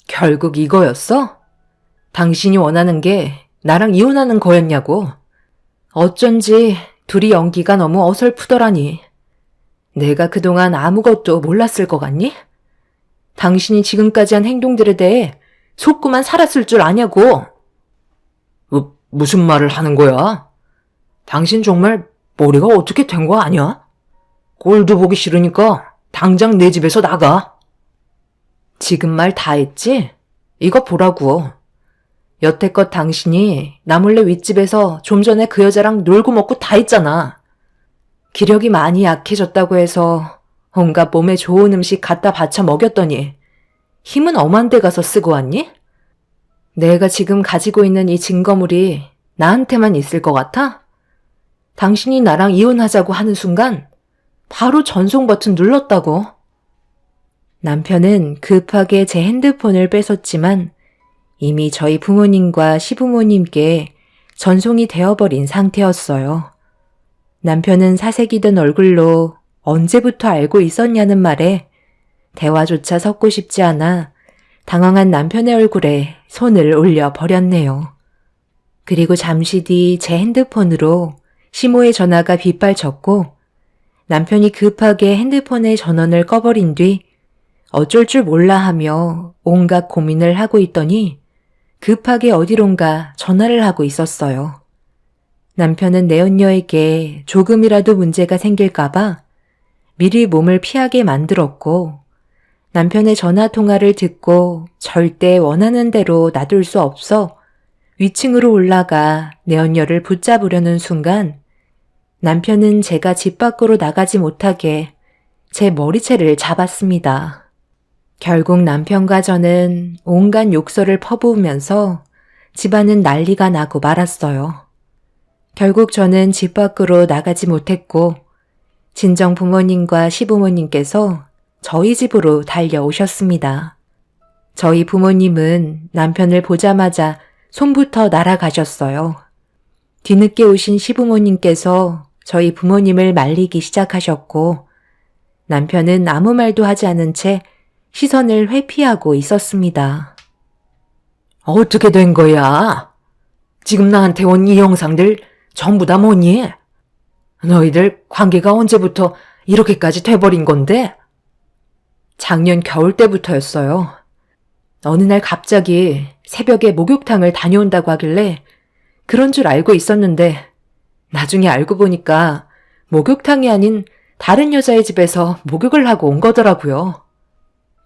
결국 이거였어? 당신이 원하는 게 나랑 이혼하는 거였냐고. 어쩐지 둘이 연기가 너무 어설프더라니. 내가 그동안 아무것도 몰랐을 것 같니? 당신이 지금까지 한 행동들에 대해 속고만 살았을 줄 아냐고. 무슨 말을 하는 거야? 당신 정말 머리가 어떻게 된 거 아니야? 꼴도 보기 싫으니까 당장 내 집에서 나가. 지금 말 다 했지? 이거 보라고. 여태껏 당신이 나 몰래 윗집에서 좀 전에 그 여자랑 놀고 먹고 다 했잖아. 기력이 많이 약해졌다고 해서 온갖 몸에 좋은 음식 갖다 바쳐 먹였더니 힘은 엄한 데 가서 쓰고 왔니? 내가 지금 가지고 있는 이 증거물이 나한테만 있을 것 같아? 당신이 나랑 이혼하자고 하는 순간 바로 전송 버튼 눌렀다고. 남편은 급하게 제 핸드폰을 뺏었지만 이미 저희 부모님과 시부모님께 전송이 되어버린 상태였어요. 남편은 사색이 든 얼굴로 언제부터 알고 있었냐는 말에 대화조차 섞고 싶지 않아 당황한 남편의 얼굴에 손을 올려 버렸네요. 그리고 잠시 뒤 제 핸드폰으로 시모의 전화가 빗발쳤고 남편이 급하게 핸드폰의 전원을 꺼버린 뒤 어쩔 줄 몰라 하며 온갖 고민을 하고 있더니 급하게 어디론가 전화를 하고 있었어요. 남편은 내연녀에게 조금이라도 문제가 생길까봐 미리 몸을 피하게 만들었고 남편의 전화 통화를 듣고 절대 원하는 대로 놔둘 수 없어 위층으로 올라가 내연녀를 붙잡으려는 순간 남편은 제가 집 밖으로 나가지 못하게 제 머리채를 잡았습니다. 결국 남편과 저는 온갖 욕설을 퍼부으면서 집안은 난리가 나고 말았어요. 결국 저는 집 밖으로 나가지 못했고 친정 부모님과 시부모님께서 저희 집으로 달려오셨습니다. 저희 부모님은 남편을 보자마자 손부터 날아가셨어요. 뒤늦게 오신 시부모님께서 저희 부모님을 말리기 시작하셨고 남편은 아무 말도 하지 않은 채 시선을 회피하고 있었습니다. 어떻게 된 거야? 지금 나한테 온 이 영상들 전부 다 뭐니? 너희들 관계가 언제부터 이렇게까지 돼버린 건데? 작년 겨울 때부터였어요. 어느 날 갑자기 새벽에 목욕탕을 다녀온다고 하길래 그런 줄 알고 있었는데 나중에 알고 보니까 목욕탕이 아닌 다른 여자의 집에서 목욕을 하고 온 거더라고요.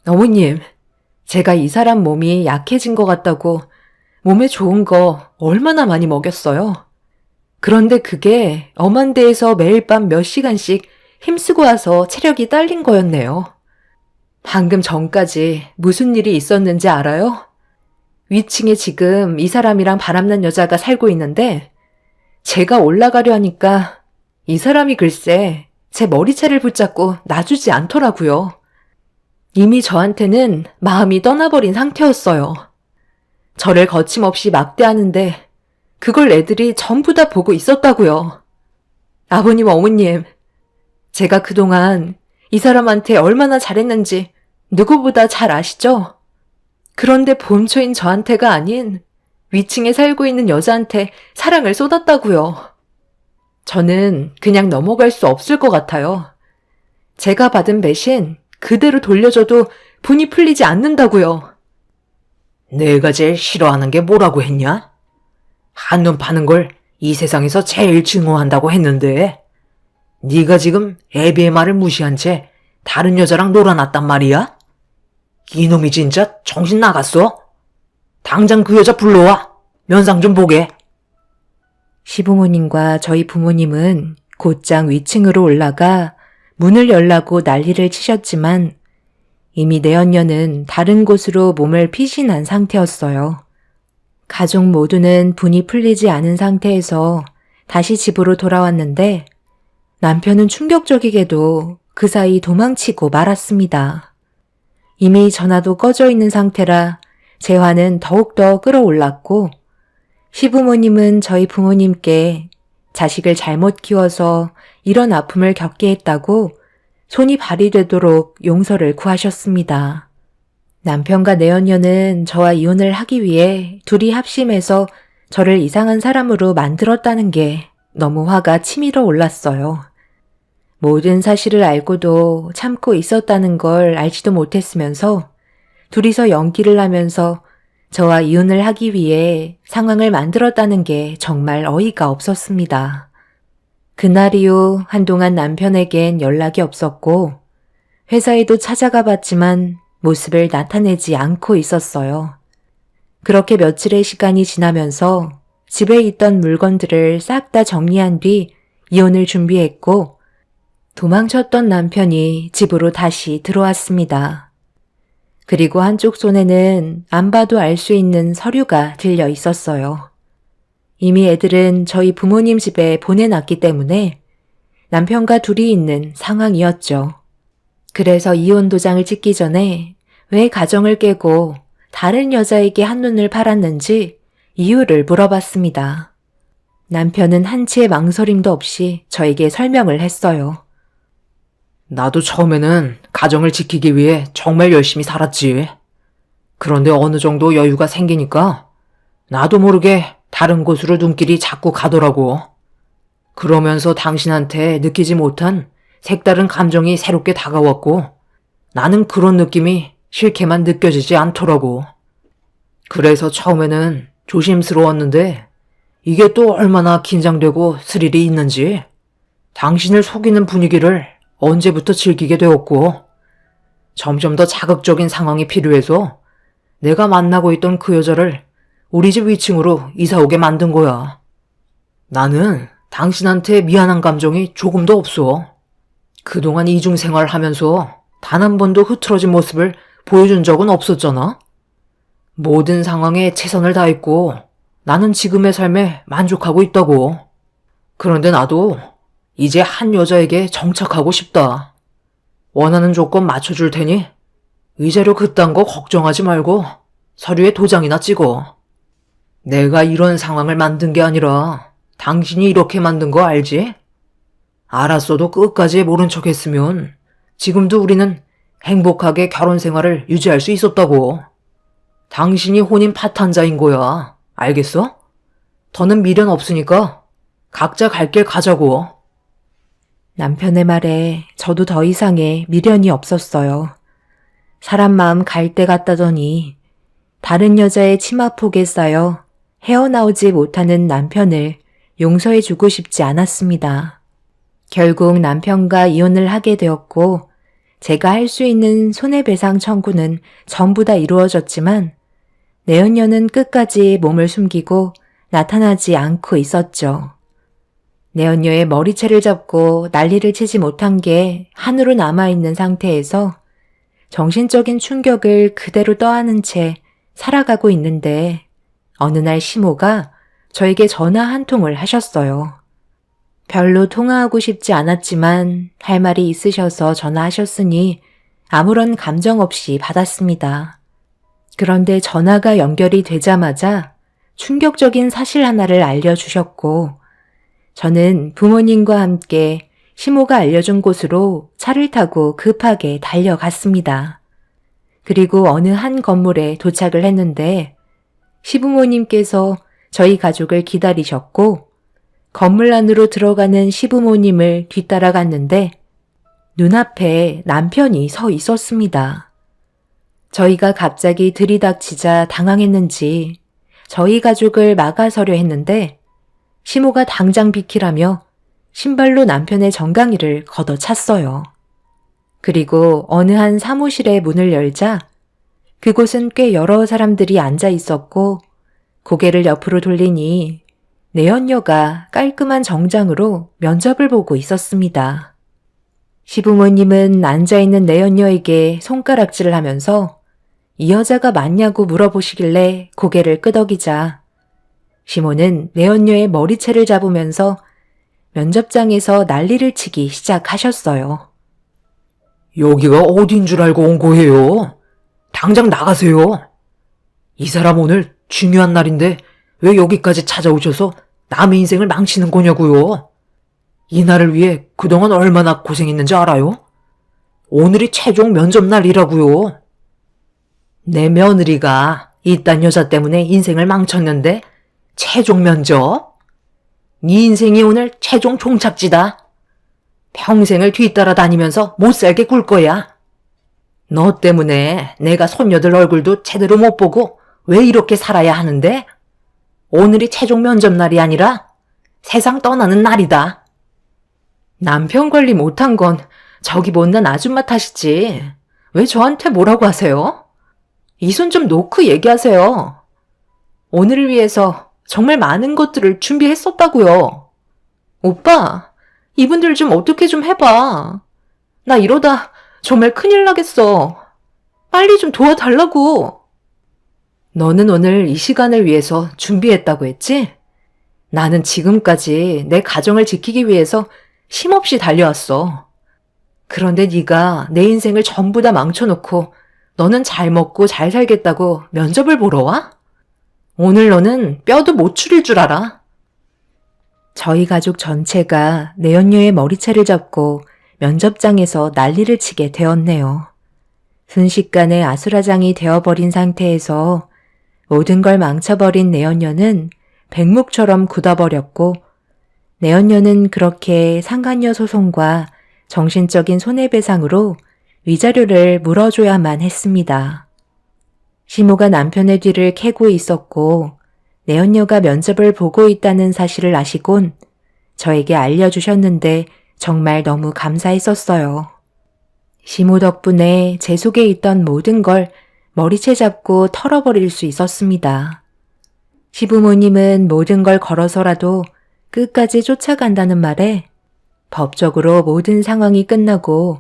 어머님, 제가 이 사람 몸이 약해진 것 같다고 몸에 좋은 거 얼마나 많이 먹였어요. 그런데 그게 엄한 데에서 매일 밤 몇 시간씩 힘쓰고 와서 체력이 딸린 거였네요. 방금 전까지 무슨 일이 있었는지 알아요? 위층에 지금 이 사람이랑 바람난 여자가 살고 있는데 제가 올라가려 하니까 이 사람이 글쎄 제 머리채를 붙잡고 놔주지 않더라고요. 이미 저한테는 마음이 떠나버린 상태였어요. 저를 거침없이 막대하는데 그걸 애들이 전부 다 보고 있었다고요. 아버님, 어머님, 제가 그동안 이 사람한테 얼마나 잘했는지 누구보다 잘 아시죠? 그런데 본초인 저한테가 아닌 위층에 살고 있는 여자한테 사랑을 쏟았다고요. 저는 그냥 넘어갈 수 없을 것 같아요. 제가 받은 배신 그대로 돌려줘도 분이 풀리지 않는다고요. 내가 제일 싫어하는 게 뭐라고 했냐? 한눈 파는 걸 이 세상에서 제일 증오한다고 했는데 네가 지금 애비의 말을 무시한 채 다른 여자랑 놀아놨단 말이야? 이놈이 진짜 정신 나갔어? 당장 그 여자 불러와. 면상 좀 보게. 시부모님과 저희 부모님은 곧장 위층으로 올라가 문을 열라고 난리를 치셨지만 이미 내연녀는 다른 곳으로 몸을 피신한 상태였어요. 가족 모두는 분이 풀리지 않은 상태에서 다시 집으로 돌아왔는데 남편은 충격적이게도 그 사이 도망치고 말았습니다. 이미 전화도 꺼져 있는 상태라 제 화는 더욱더 끌어올랐고 시부모님은 저희 부모님께 자식을 잘못 키워서 이런 아픔을 겪게 했다고 손이 발이 되도록 용서를 구하셨습니다. 남편과 내연녀는 저와 이혼을 하기 위해 둘이 합심해서 저를 이상한 사람으로 만들었다는 게 너무 화가 치밀어 올랐어요. 모든 사실을 알고도 참고 있었다는 걸 알지도 못했으면서 둘이서 연기를 하면서 저와 이혼을 하기 위해 상황을 만들었다는 게 정말 어이가 없었습니다. 그날 이후 한동안 남편에겐 연락이 없었고 회사에도 찾아가 봤지만 모습을 나타내지 않고 있었어요. 그렇게 며칠의 시간이 지나면서 집에 있던 물건들을 싹 다 정리한 뒤 이혼을 준비했고 도망쳤던 남편이 집으로 다시 들어왔습니다. 그리고 한쪽 손에는 안 봐도 알 수 있는 서류가 들려 있었어요. 이미 애들은 저희 부모님 집에 보내놨기 때문에 남편과 둘이 있는 상황이었죠. 그래서 이혼 도장을 찍기 전에 왜 가정을 깨고 다른 여자에게 한눈을 팔았는지 이유를 물어봤습니다. 남편은 한치의 망설임도 없이 저에게 설명을 했어요. 나도 처음에는 가정을 지키기 위해 정말 열심히 살았지. 그런데 어느 정도 여유가 생기니까 나도 모르게 다른 곳으로 눈길이 자꾸 가더라고. 그러면서 당신한테 느끼지 못한 색다른 감정이 새롭게 다가왔고 나는 그런 느낌이 싫게만 느껴지지 않더라고. 그래서 처음에는 조심스러웠는데 이게 또 얼마나 긴장되고 스릴이 있는지 당신을 속이는 분위기를 언제부터 즐기게 되었고 점점 더 자극적인 상황이 필요해서 내가 만나고 있던 그 여자를 우리 집 위층으로 이사오게 만든 거야. 나는 당신한테 미안한 감정이 조금도 없어. 그동안 이중생활 하면서 단 한 번도 흐트러진 모습을 보여준 적은 없었잖아. 모든 상황에 최선을 다했고 나는 지금의 삶에 만족하고 있다고. 그런데 나도 이제 한 여자에게 정착하고 싶다. 원하는 조건 맞춰줄 테니 위자료 그딴 거 걱정하지 말고 서류에 도장이나 찍어. 내가 이런 상황을 만든 게 아니라 당신이 이렇게 만든 거 알지? 알았어도 끝까지 모른 척 했으면 지금도 우리는 행복하게 결혼 생활을 유지할 수 있었다고. 당신이 혼인 파탄자인 거야. 알겠어? 더는 미련 없으니까 각자 갈 길 가자고. 남편의 말에 저도 더 이상의 미련이 없었어요. 사람 마음 갈 때 같다더니 다른 여자의 치마폭에 쌓여 헤어나오지 못하는 남편을 용서해주고 싶지 않았습니다. 결국 남편과 이혼을 하게 되었고 제가 할 수 있는 손해배상 청구는 전부 다 이루어졌지만 내연녀는 끝까지 몸을 숨기고 나타나지 않고 있었죠. 내연녀의 머리채를 잡고 난리를 치지 못한 게 한으로 남아있는 상태에서 정신적인 충격을 그대로 떠안은 채 살아가고 있는데 어느 날 시모가 저에게 전화 한 통을 하셨어요. 별로 통화하고 싶지 않았지만 할 말이 있으셔서 전화하셨으니 아무런 감정 없이 받았습니다. 그런데 전화가 연결이 되자마자 충격적인 사실 하나를 알려주셨고 저는 부모님과 함께 시모가 알려준 곳으로 차를 타고 급하게 달려갔습니다. 그리고 어느 한 건물에 도착을 했는데 시부모님께서 저희 가족을 기다리셨고 건물 안으로 들어가는 시부모님을 뒤따라갔는데 눈앞에 남편이 서 있었습니다. 저희가 갑자기 들이닥치자 당황했는지 저희 가족을 막아서려 했는데 시모가 당장 비키라며 신발로 남편의 정강이를 걷어찼어요. 그리고 어느 한 사무실의 문을 열자 그곳은 꽤 여러 사람들이 앉아 있었고 고개를 옆으로 돌리니 내연녀가 깔끔한 정장으로 면접을 보고 있었습니다. 시부모님은 앉아있는 내연녀에게 손가락질을 하면서 이 여자가 맞냐고 물어보시길래 고개를 끄덕이자 시모는 내연녀의 머리채를 잡으면서 면접장에서 난리를 치기 시작하셨어요. 여기가 어딘 줄 알고 온 거예요? 당장 나가세요. 이 사람 오늘 중요한 날인데 왜 여기까지 찾아오셔서 남의 인생을 망치는 거냐고요? 이 날을 위해 그동안 얼마나 고생했는지 알아요? 오늘이 최종 면접 날이라고요. 내 며느리가 이딴 여자 때문에 인생을 망쳤는데 최종 면접? 네 인생이 오늘 최종 종착지다. 평생을 뒤따라 다니면서 못 살게 굴 거야. 너 때문에 내가 손녀들 얼굴도 제대로 못 보고 왜 이렇게 살아야 하는데? 오늘이 최종 면접 날이 아니라 세상 떠나는 날이다. 남편 관리 못한 건 저기 못난 아줌마 탓이지. 왜 저한테 뭐라고 하세요? 이 손 좀 놓고 얘기하세요. 오늘을 위해서 정말 많은 것들을 준비했었다고요. 오빠, 이분들 좀 어떻게 좀 해봐. 나 이러다 정말 큰일 나겠어. 빨리 좀 도와달라고. 너는 오늘 이 시간을 위해서 준비했다고 했지? 나는 지금까지 내 가정을 지키기 위해서 쉼없이 달려왔어. 그런데 네가 내 인생을 전부 다 망쳐놓고 너는 잘 먹고 잘 살겠다고 면접을 보러 와? 오늘 너는 뼈도 못 추릴 줄 알아. 저희 가족 전체가 내연녀의 머리채를 잡고 면접장에서 난리를 치게 되었네요. 순식간에 아수라장이 되어버린 상태에서 모든 걸 망쳐버린 내연녀는 백목처럼 굳어버렸고, 내연녀는 그렇게 상간녀 소송과 정신적인 손해배상으로 위자료를 물어줘야만 했습니다. 시모가 남편의 뒤를 캐고 있었고 내연녀가 면접을 보고 있다는 사실을 아시곤 저에게 알려주셨는데 정말 너무 감사했었어요. 시모 덕분에 제 속에 있던 모든 걸 머리채 잡고 털어버릴 수 있었습니다. 시부모님은 모든 걸 걸어서라도 끝까지 쫓아간다는 말에 법적으로 모든 상황이 끝나고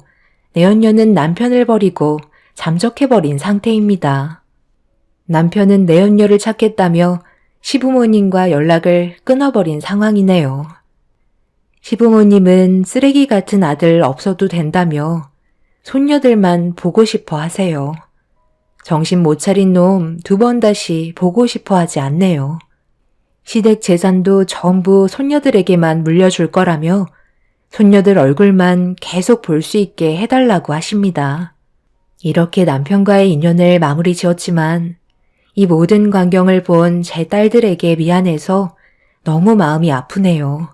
내연녀는 남편을 버리고 잠적해버린 상태입니다. 남편은 내연녀를 찾겠다며 시부모님과 연락을 끊어버린 상황이네요. 시부모님은 쓰레기 같은 아들 없어도 된다며 손녀들만 보고 싶어 하세요. 정신 못 차린 놈 2번 다시 보고 싶어 하지 않네요. 시댁 재산도 전부 손녀들에게만 물려줄 거라며 손녀들 얼굴만 계속 볼 수 있게 해달라고 하십니다. 이렇게 남편과의 인연을 마무리 지었지만 이 모든 광경을 본 제 딸들에게 미안해서 너무 마음이 아프네요.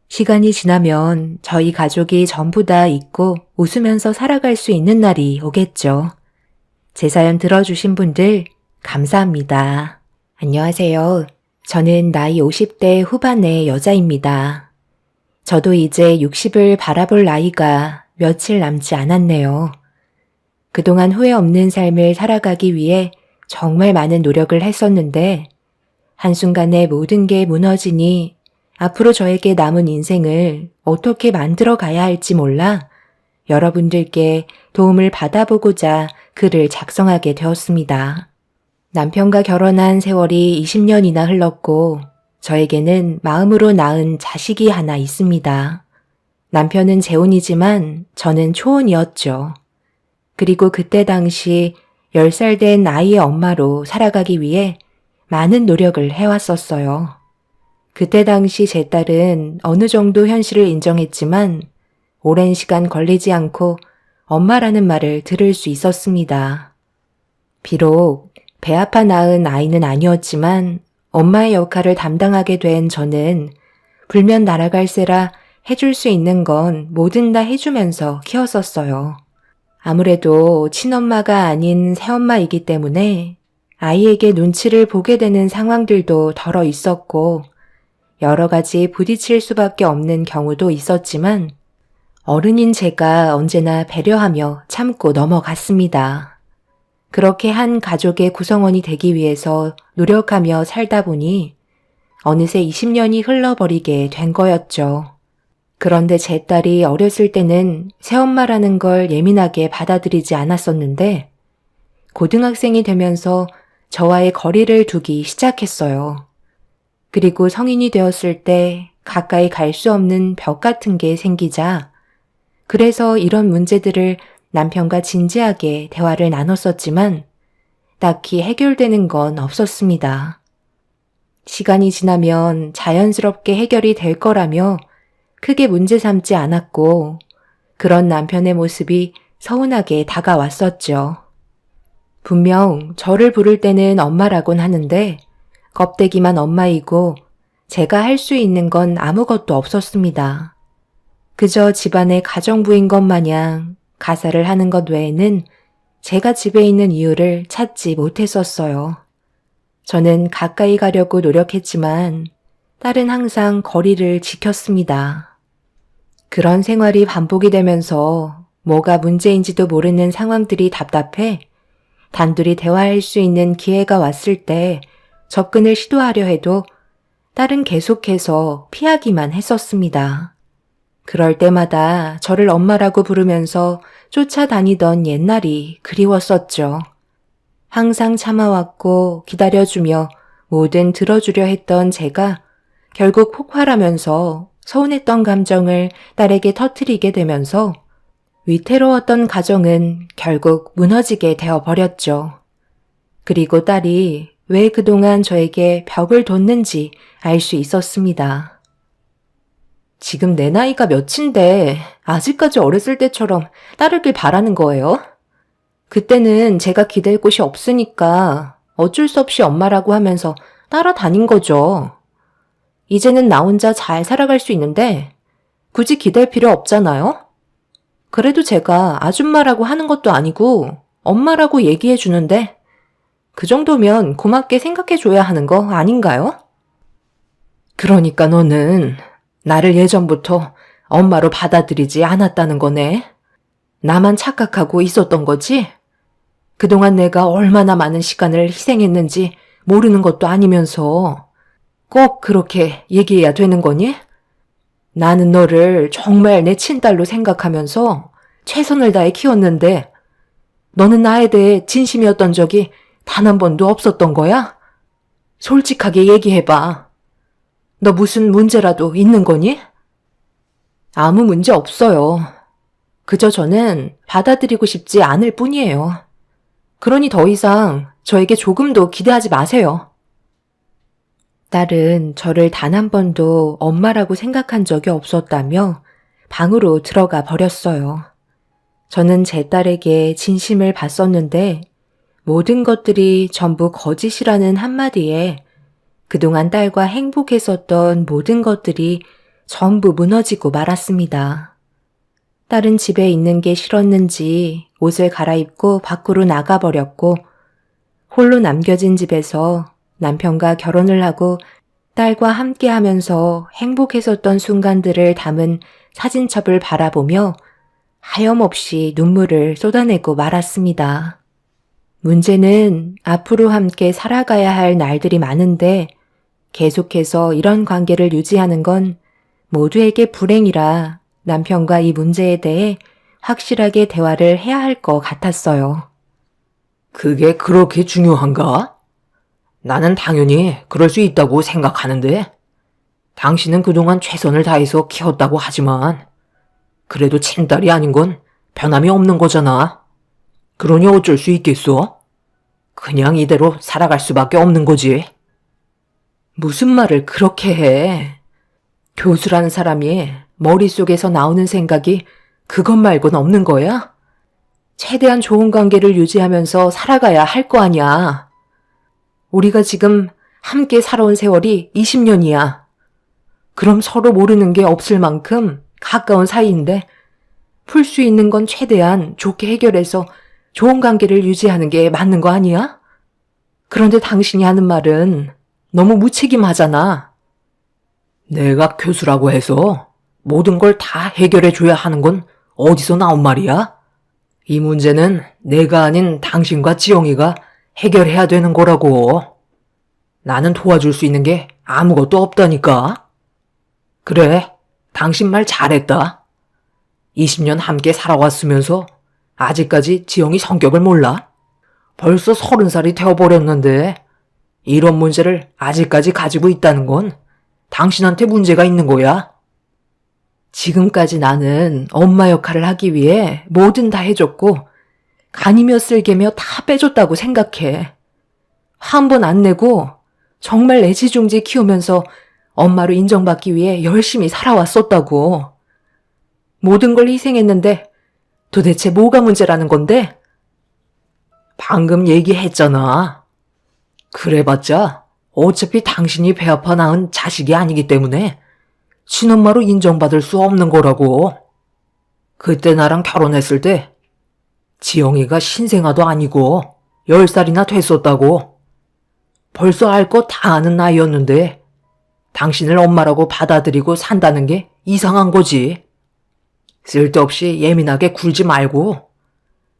시간이 지나면 저희 가족이 전부 다 잊고 웃으면서 살아갈 수 있는 날이 오겠죠. 제 사연 들어주신 분들 감사합니다. 안녕하세요. 저는 나이 50대 후반의 여자입니다. 저도 이제 60을 바라볼 나이가 며칠 남지 않았네요. 그동안 후회 없는 삶을 살아가기 위해 정말 많은 노력을 했었는데 한순간에 모든 게 무너지니 앞으로 저에게 남은 인생을 어떻게 만들어 가야 할지 몰라 여러분들께 도움을 받아보고자 글을 작성하게 되었습니다. 남편과 결혼한 세월이 20년이나 흘렀고 저에게는 마음으로 낳은 자식이 하나 있습니다. 남편은 재혼이지만 저는 초혼이었죠. 그리고 그때 당시 10살 된 아이의 엄마로 살아가기 위해 많은 노력을 해왔었어요. 그때 당시 제 딸은 어느 정도 현실을 인정했지만 오랜 시간 걸리지 않고 엄마라는 말을 들을 수 있었습니다. 비록 배 아파 낳은 아이는 아니었지만 엄마의 역할을 담당하게 된 저는 불면 날아갈세라 해줄 수 있는 건 뭐든 다 해주면서 키웠었어요. 아무래도 친엄마가 아닌 새엄마이기 때문에 아이에게 눈치를 보게 되는 상황들도 덜어 있었고 여러 가지 부딪힐 수밖에 없는 경우도 있었지만 어른인 제가 언제나 배려하며 참고 넘어갔습니다. 그렇게 한 가족의 구성원이 되기 위해서 노력하며 살다 보니 어느새 20년이 흘러버리게 된 거였죠. 그런데 제 딸이 어렸을 때는 새엄마라는 걸 예민하게 받아들이지 않았었는데 고등학생이 되면서 저와의 거리를 두기 시작했어요. 그리고 성인이 되었을 때 가까이 갈 수 없는 벽 같은 게 생기자 그래서 이런 문제들을 남편과 진지하게 대화를 나눴었지만 딱히 해결되는 건 없었습니다. 시간이 지나면 자연스럽게 해결이 될 거라며 크게 문제 삼지 않았고 그런 남편의 모습이 서운하게 다가왔었죠. 분명 저를 부를 때는 엄마라곤 하는데 껍데기만 엄마이고 제가 할 수 있는 건 아무것도 없었습니다. 그저 집안의 가정부인 것 마냥 가사를 하는 것 외에는 제가 집에 있는 이유를 찾지 못했었어요. 저는 가까이 가려고 노력했지만 딸은 항상 거리를 지켰습니다. 그런 생활이 반복이 되면서 뭐가 문제인지도 모르는 상황들이 답답해 단둘이 대화할 수 있는 기회가 왔을 때 접근을 시도하려 해도 딸은 계속해서 피하기만 했었습니다. 그럴 때마다 저를 엄마라고 부르면서 쫓아다니던 옛날이 그리웠었죠. 항상 참아왔고 기다려주며 뭐든 들어주려 했던 제가 결국 폭발하면서 서운했던 감정을 딸에게 터뜨리게 되면서 위태로웠던 가정은 결국 무너지게 되어버렸죠. 그리고 딸이 왜 그동안 저에게 벽을 뒀는지 알 수 있었습니다. 지금 내 나이가 몇인데 아직까지 어렸을 때처럼 따르길 바라는 거예요? 그때는 제가 기댈 곳이 없으니까 어쩔 수 없이 엄마라고 하면서 따라다닌 거죠. 이제는 나 혼자 잘 살아갈 수 있는데 굳이 기댈 필요 없잖아요? 그래도 제가 아줌마라고 하는 것도 아니고 엄마라고 얘기해 주는데 그 정도면 고맙게 생각해 줘야 하는 거 아닌가요? 그러니까 너는 나를 예전부터 엄마로 받아들이지 않았다는 거네. 나만 착각하고 있었던 거지? 그동안 내가 얼마나 많은 시간을 희생했는지 모르는 것도 아니면서 꼭 그렇게 얘기해야 되는 거니? 나는 너를 정말 내 친딸로 생각하면서 최선을 다해 키웠는데 너는 나에 대해 진심이었던 적이 단 한 번도 없었던 거야? 솔직하게 얘기해봐. 너 무슨 문제라도 있는 거니? 아무 문제 없어요. 그저 저는 받아들이고 싶지 않을 뿐이에요. 그러니 더 이상 저에게 조금도 기대하지 마세요. 딸은 저를 단 한 번도 엄마라고 생각한 적이 없었다며 방으로 들어가 버렸어요. 저는 제 딸에게 진심을 봤었는데 모든 것들이 전부 거짓이라는 한마디에 그동안 딸과 행복했었던 모든 것들이 전부 무너지고 말았습니다. 딸은 집에 있는 게 싫었는지 옷을 갈아입고 밖으로 나가버렸고 홀로 남겨진 집에서 남편과 결혼을 하고 딸과 함께 하면서 행복했었던 순간들을 담은 사진첩을 바라보며 하염없이 눈물을 쏟아내고 말았습니다. 문제는 앞으로 함께 살아가야 할 날들이 많은데 계속해서 이런 관계를 유지하는 건 모두에게 불행이라 남편과 이 문제에 대해 확실하게 대화를 해야 할 것 같았어요. 그게 그렇게 중요한가? 나는 당연히 그럴 수 있다고 생각하는데 당신은 그동안 최선을 다해서 키웠다고 하지만 그래도 친딸이 아닌 건 변함이 없는 거잖아. 그러니 어쩔 수 있겠어? 그냥 이대로 살아갈 수밖에 없는 거지. 무슨 말을 그렇게 해? 교수라는 사람이 머릿속에서 나오는 생각이 그것 말고는 없는 거야? 최대한 좋은 관계를 유지하면서 살아가야 할 거 아니야. 우리가 지금 함께 살아온 세월이 20년이야. 그럼 서로 모르는 게 없을 만큼 가까운 사이인데 풀 수 있는 건 최대한 좋게 해결해서 좋은 관계를 유지하는 게 맞는 거 아니야? 그런데 당신이 하는 말은 너무 무책임하잖아. 내가 교수라고 해서 모든 걸 다 해결해 줘야 하는 건 어디서 나온 말이야? 이 문제는 내가 아닌 당신과 지영이가 해결해야 되는 거라고. 나는 도와줄 수 있는 게 아무것도 없다니까. 그래, 당신 말 잘했다. 20년 함께 살아왔으면서 아직까지 지영이 성격을 몰라? 벌써 30살이 되어버렸는데 이런 문제를 아직까지 가지고 있다는 건 당신한테 문제가 있는 거야. 지금까지 나는 엄마 역할을 하기 위해 뭐든 다 해줬고 간이며 쓸개며 다 빼줬다고 생각해. 화 한 번 안 내고 정말 애지중지 키우면서 엄마로 인정받기 위해 열심히 살아왔었다고. 모든 걸 희생했는데 도대체 뭐가 문제라는 건데? 방금 얘기했잖아. 그래봤자 어차피 당신이 배 아파 낳은 자식이 아니기 때문에 친엄마로 인정받을 수 없는 거라고. 그때 나랑 결혼했을 때 지영이가 신생아도 아니고 10살이나 됐었다고. 벌써 알 거 다 아는 나이였는데 당신을 엄마라고 받아들이고 산다는 게 이상한 거지. 쓸데없이 예민하게 굴지 말고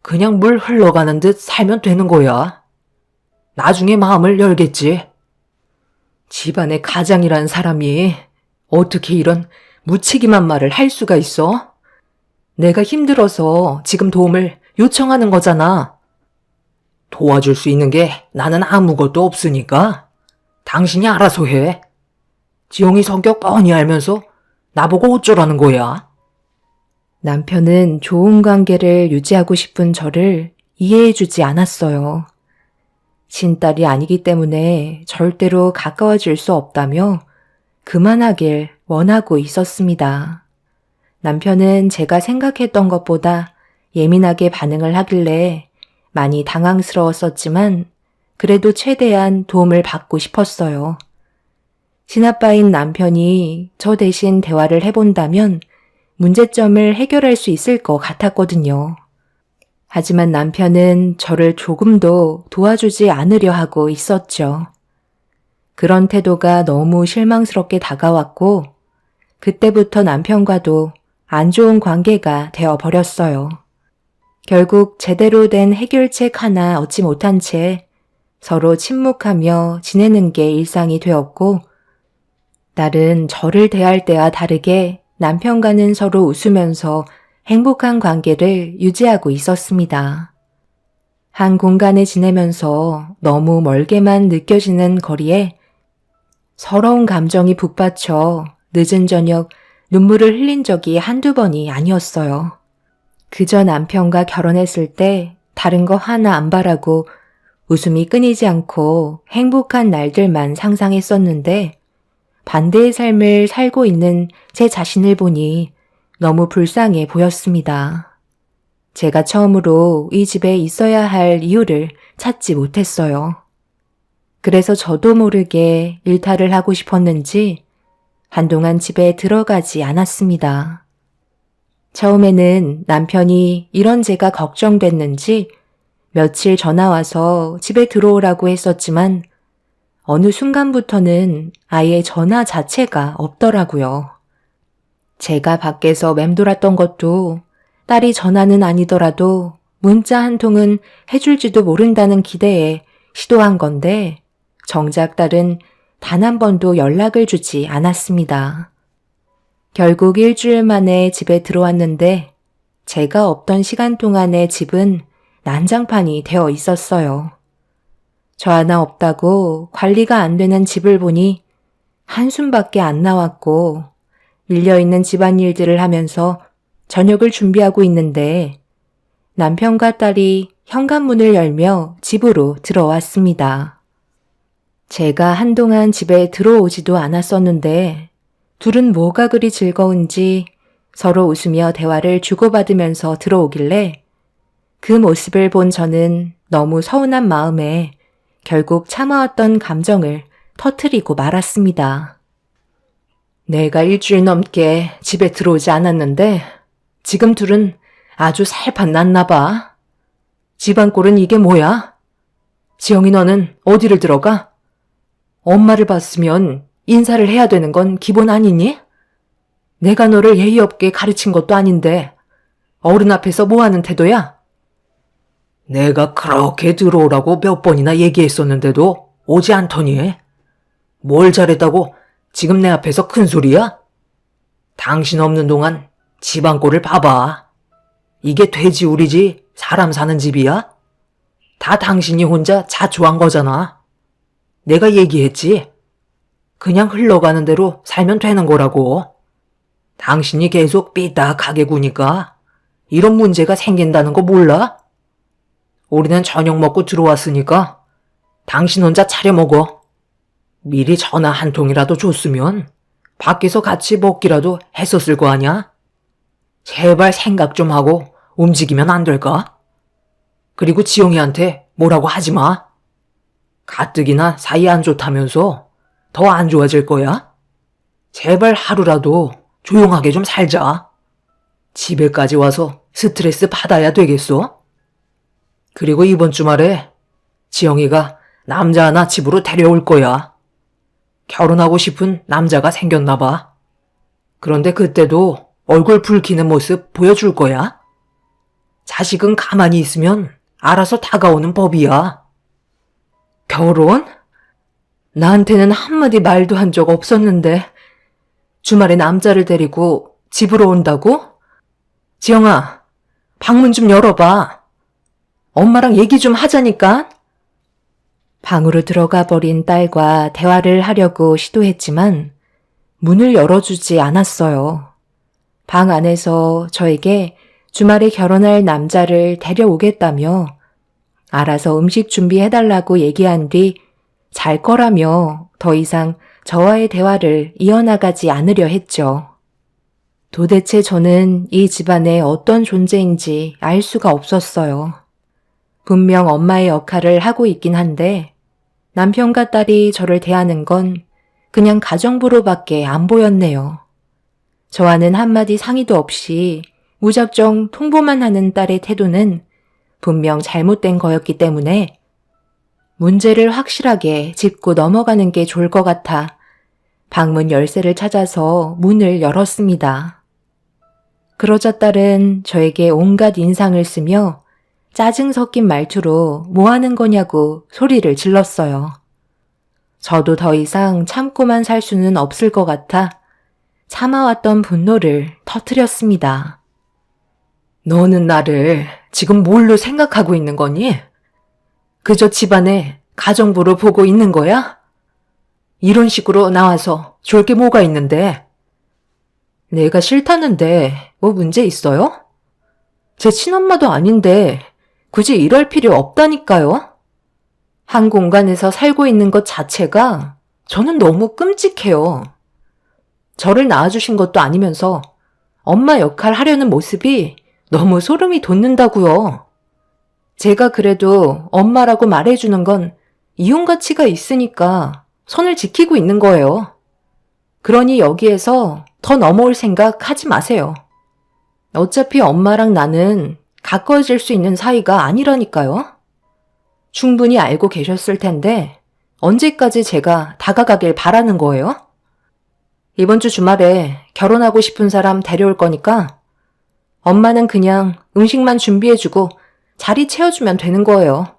그냥 물 흘러가는 듯 살면 되는 거야. 나중에 마음을 열겠지. 집안의 가장이란 사람이 어떻게 이런 무책임한 말을 할 수가 있어? 내가 힘들어서 지금 도움을 요청하는 거잖아. 도와줄 수 있는 게 나는 아무것도 없으니까 당신이 알아서 해. 지영이 성격 뻔히 알면서 나보고 어쩌라는 거야? 남편은 좋은 관계를 유지하고 싶은 저를 이해해주지 않았어요. 친딸이 아니기 때문에 절대로 가까워질 수 없다며 그만하길 원하고 있었습니다. 남편은 제가 생각했던 것보다 예민하게 반응을 하길래 많이 당황스러웠었지만 그래도 최대한 도움을 받고 싶었어요. 친아빠인 남편이 저 대신 대화를 해본다면 문제점을 해결할 수 있을 것 같았거든요. 하지만 남편은 저를 조금도 도와주지 않으려 하고 있었죠. 그런 태도가 너무 실망스럽게 다가왔고 그때부터 남편과도 안 좋은 관계가 되어버렸어요. 결국 제대로 된 해결책 하나 얻지 못한 채 서로 침묵하며 지내는 게 일상이 되었고 딸은 저를 대할 때와 다르게 남편과는 서로 웃으면서 행복한 관계를 유지하고 있었습니다. 한 공간에 지내면서 너무 멀게만 느껴지는 거리에 서러운 감정이 북받쳐 늦은 저녁 눈물을 흘린 적이 한두 번이 아니었어요. 그저 남편과 결혼했을 때 다른 거 하나 안 바라고 웃음이 끊이지 않고 행복한 날들만 상상했었는데 반대의 삶을 살고 있는 제 자신을 보니 너무 불쌍해 보였습니다. 제가 처음으로 이 집에 있어야 할 이유를 찾지 못했어요. 그래서 저도 모르게 일탈을 하고 싶었는지 한동안 집에 들어가지 않았습니다. 처음에는 남편이 이런 제가 걱정됐는지 며칠 전화 와서 집에 들어오라고 했었지만 어느 순간부터는 아예 전화 자체가 없더라고요. 제가 밖에서 맴돌았던 것도 딸이 전화는 아니더라도 문자 한 통은 해줄지도 모른다는 기대에 시도한 건데 정작 딸은 단 한 번도 연락을 주지 않았습니다. 결국 일주일 만에 집에 들어왔는데 제가 없던 시간 동안에 집은 난장판이 되어 있었어요. 저 하나 없다고 관리가 안 되는 집을 보니 한숨밖에 안 나왔고 밀려있는 집안일들을 하면서 저녁을 준비하고 있는데 남편과 딸이 현관문을 열며 집으로 들어왔습니다. 제가 한동안 집에 들어오지도 않았었는데 둘은 뭐가 그리 즐거운지 서로 웃으며 대화를 주고받으면서 들어오길래 그 모습을 본 저는 너무 서운한 마음에 결국 참아왔던 감정을 터뜨리고 말았습니다. 내가 일주일 넘게 집에 들어오지 않았는데 지금 둘은 아주 살판 났나 봐. 집안 꼴은 이게 뭐야? 지영이 너는 어디를 들어가? 엄마를 봤으면 인사를 해야 되는 건 기본 아니니? 내가 너를 예의 없게 가르친 것도 아닌데 어른 앞에서 뭐 하는 태도야? 내가 그렇게 들어오라고 몇 번이나 얘기했었는데도 오지 않더니 뭘 잘했다고 지금 내 앞에서 큰 소리야? 당신 없는 동안 집안 꼴을 봐봐. 이게 돼지우리지 사람 사는 집이야? 다 당신이 혼자 자초한 거잖아. 내가 얘기했지. 그냥 흘러가는 대로 살면 되는 거라고. 당신이 계속 삐딱하게 구니까 이런 문제가 생긴다는 거 몰라? 우리는 저녁 먹고 들어왔으니까 당신 혼자 차려 먹어. 미리 전화 한 통이라도 줬으면 밖에서 같이 먹기라도 했었을 거 아냐? 제발 생각 좀 하고 움직이면 안 될까? 그리고 지영이한테 뭐라고 하지 마. 가뜩이나 사이 안 좋다면서 더 안 좋아질 거야? 제발 하루라도 조용하게 좀 살자. 집에까지 와서 스트레스 받아야 되겠어? 그리고 이번 주말에 지영이가 남자 하나 집으로 데려올 거야. 결혼하고 싶은 남자가 생겼나 봐. 그런데 그때도 얼굴 붉히는 모습 보여줄 거야? 자식은 가만히 있으면 알아서 다가오는 법이야. 결혼? 나한테는 한마디 말도 한 적 없었는데 주말에 남자를 데리고 집으로 온다고? 지영아, 방문 좀 열어봐. 엄마랑 얘기 좀 하자니까. 방으로 들어가 버린 딸과 대화를 하려고 시도했지만 문을 열어주지 않았어요. 방 안에서 저에게 주말에 결혼할 남자를 데려오겠다며 알아서 음식 준비해달라고 얘기한 뒤 잘 거라며 더 이상 저와의 대화를 이어나가지 않으려 했죠. 도대체 저는 이 집안의 어떤 존재인지 알 수가 없었어요. 분명 엄마의 역할을 하고 있긴 한데 남편과 딸이 저를 대하는 건 그냥 가정부로밖에 안 보였네요. 저와는 한마디 상의도 없이 무작정 통보만 하는 딸의 태도는 분명 잘못된 거였기 때문에 문제를 확실하게 짚고 넘어가는 게 좋을 것 같아 방문 열쇠를 찾아서 문을 열었습니다. 그러자 딸은 저에게 온갖 인상을 쓰며 짜증 섞인 말투로 뭐 하는 거냐고 소리를 질렀어요. 저도 더 이상 참고만 살 수는 없을 것 같아 참아왔던 분노를 터뜨렸습니다. 너는 나를 지금 뭘로 생각하고 있는 거니? 그저 집안에 가정부로 보고 있는 거야? 이런 식으로 나와서 좋을 게 뭐가 있는데? 내가 싫다는데 뭐 문제 있어요? 제 친엄마도 아닌데 굳이 이럴 필요 없다니까요. 한 공간에서 살고 있는 것 자체가 저는 너무 끔찍해요. 저를 낳아주신 것도 아니면서 엄마 역할 하려는 모습이 너무 소름이 돋는다고요. 제가 그래도 엄마라고 말해주는 건 이용 가치가 있으니까 선을 지키고 있는 거예요. 그러니 여기에서 더 넘어올 생각 하지 마세요. 어차피 엄마랑 나는 가까워질 수 있는 사이가 아니라니까요. 충분히 알고 계셨을 텐데 언제까지 제가 다가가길 바라는 거예요? 이번 주 주말에 결혼하고 싶은 사람 데려올 거니까 엄마는 그냥 음식만 준비해주고 자리 채워주면 되는 거예요.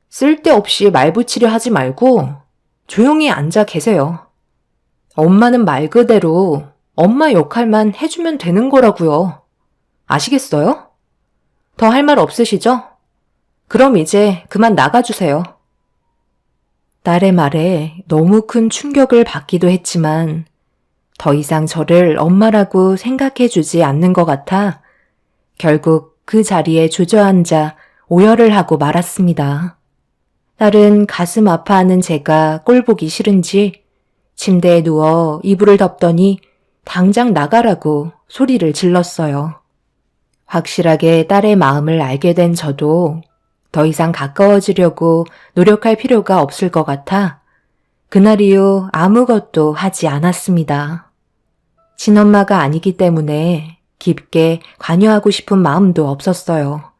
쓸데없이 말 붙이려 하지 말고 조용히 앉아 계세요. 엄마는 말 그대로 엄마 역할만 해주면 되는 거라고요. 아시겠어요? 더 할 말 없으시죠? 그럼 이제 그만 나가주세요. 딸의 말에 너무 큰 충격을 받기도 했지만 더 이상 저를 엄마라고 생각해주지 않는 것 같아 결국 그 자리에 주저앉아 오열을 하고 말았습니다. 딸은 가슴 아파하는 제가 꼴보기 싫은지 침대에 누워 이불을 덮더니 당장 나가라고 소리를 질렀어요. 확실하게 딸의 마음을 알게 된 저도 더 이상 가까워지려고 노력할 필요가 없을 것 같아 그날 이후 아무것도 하지 않았습니다. 친엄마가 아니기 때문에 깊게 관여하고 싶은 마음도 없었어요.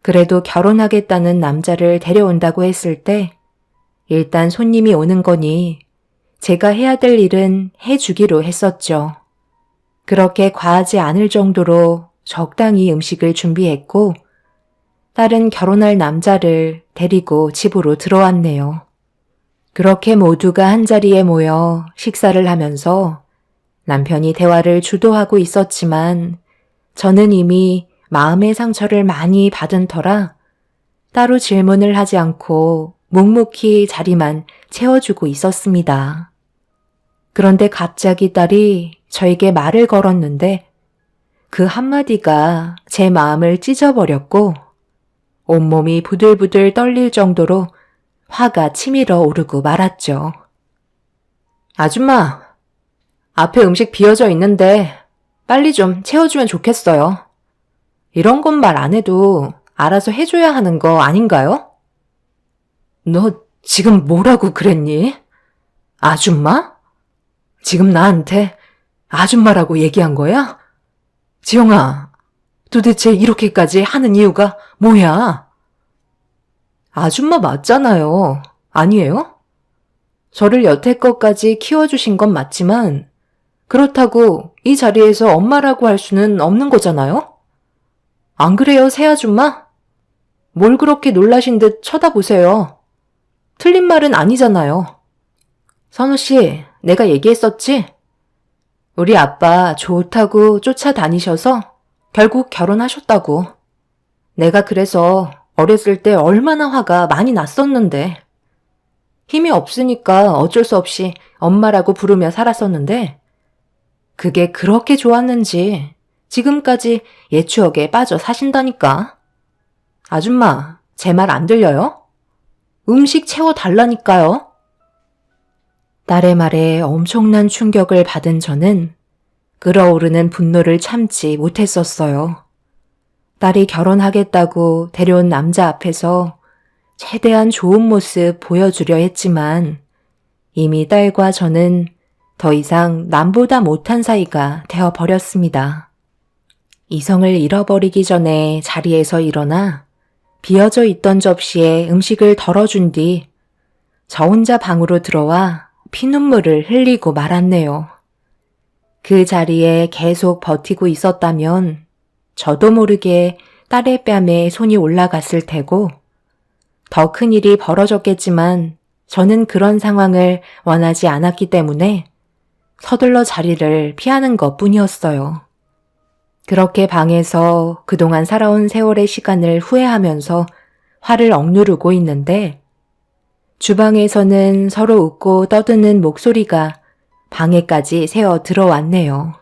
그래도 결혼하겠다는 남자를 데려온다고 했을 때 일단 손님이 오는 거니 제가 해야 될 일은 해주기로 했었죠. 그렇게 과하지 않을 정도로 적당히 음식을 준비했고 딸은 결혼할 남자를 데리고 집으로 들어왔네요. 그렇게 모두가 한자리에 모여 식사를 하면서 남편이 대화를 주도하고 있었지만 저는 이미 마음의 상처를 많이 받은 터라 따로 질문을 하지 않고 묵묵히 자리만 채워주고 있었습니다. 그런데 갑자기 딸이 저에게 말을 걸었는데 그 한마디가 제 마음을 찢어버렸고 온몸이 부들부들 떨릴 정도로 화가 치밀어 오르고 말았죠. 아줌마, 앞에 음식 비어져 있는데 빨리 좀 채워주면 좋겠어요. 이런 건 말 안 해도 알아서 해줘야 하는 거 아닌가요? 너 지금 뭐라고 그랬니? 아줌마? 지금 나한테 아줌마라고 얘기한 거야? 지영아, 도대체 이렇게까지 하는 이유가 뭐야? 아줌마 맞잖아요. 아니에요? 저를 여태껏까지 키워주신 건 맞지만 그렇다고 이 자리에서 엄마라고 할 수는 없는 거잖아요? 안 그래요, 새아줌마? 뭘 그렇게 놀라신 듯 쳐다보세요. 틀린 말은 아니잖아요. 선우 씨, 내가 얘기했었지? 우리 아빠 좋다고 쫓아다니셔서 결국 결혼하셨다고. 내가 그래서 어렸을 때 얼마나 화가 많이 났었는데. 힘이 없으니까 어쩔 수 없이 엄마라고 부르며 살았었는데 그게 그렇게 좋았는지 지금까지 옛 추억에 빠져 사신다니까. 아줌마, 제 말 안 들려요? 음식 채워달라니까요. 딸의 말에 엄청난 충격을 받은 저는 끓어오르는 분노를 참지 못했었어요. 딸이 결혼하겠다고 데려온 남자 앞에서 최대한 좋은 모습 보여주려 했지만 이미 딸과 저는 더 이상 남보다 못한 사이가 되어버렸습니다. 이성을 잃어버리기 전에 자리에서 일어나 비어져 있던 접시에 음식을 덜어준 뒤 저 혼자 방으로 들어와 피눈물을 흘리고 말았네요. 그 자리에 계속 버티고 있었다면 저도 모르게 딸의 뺨에 손이 올라갔을 테고 더 큰 일이 벌어졌겠지만 저는 그런 상황을 원하지 않았기 때문에 서둘러 자리를 피하는 것 뿐이었어요. 그렇게 방에서 그동안 살아온 세월의 시간을 후회하면서 화를 억누르고 있는데 주방에서는 서로 웃고 떠드는 목소리가 방에까지 새어 들어왔네요.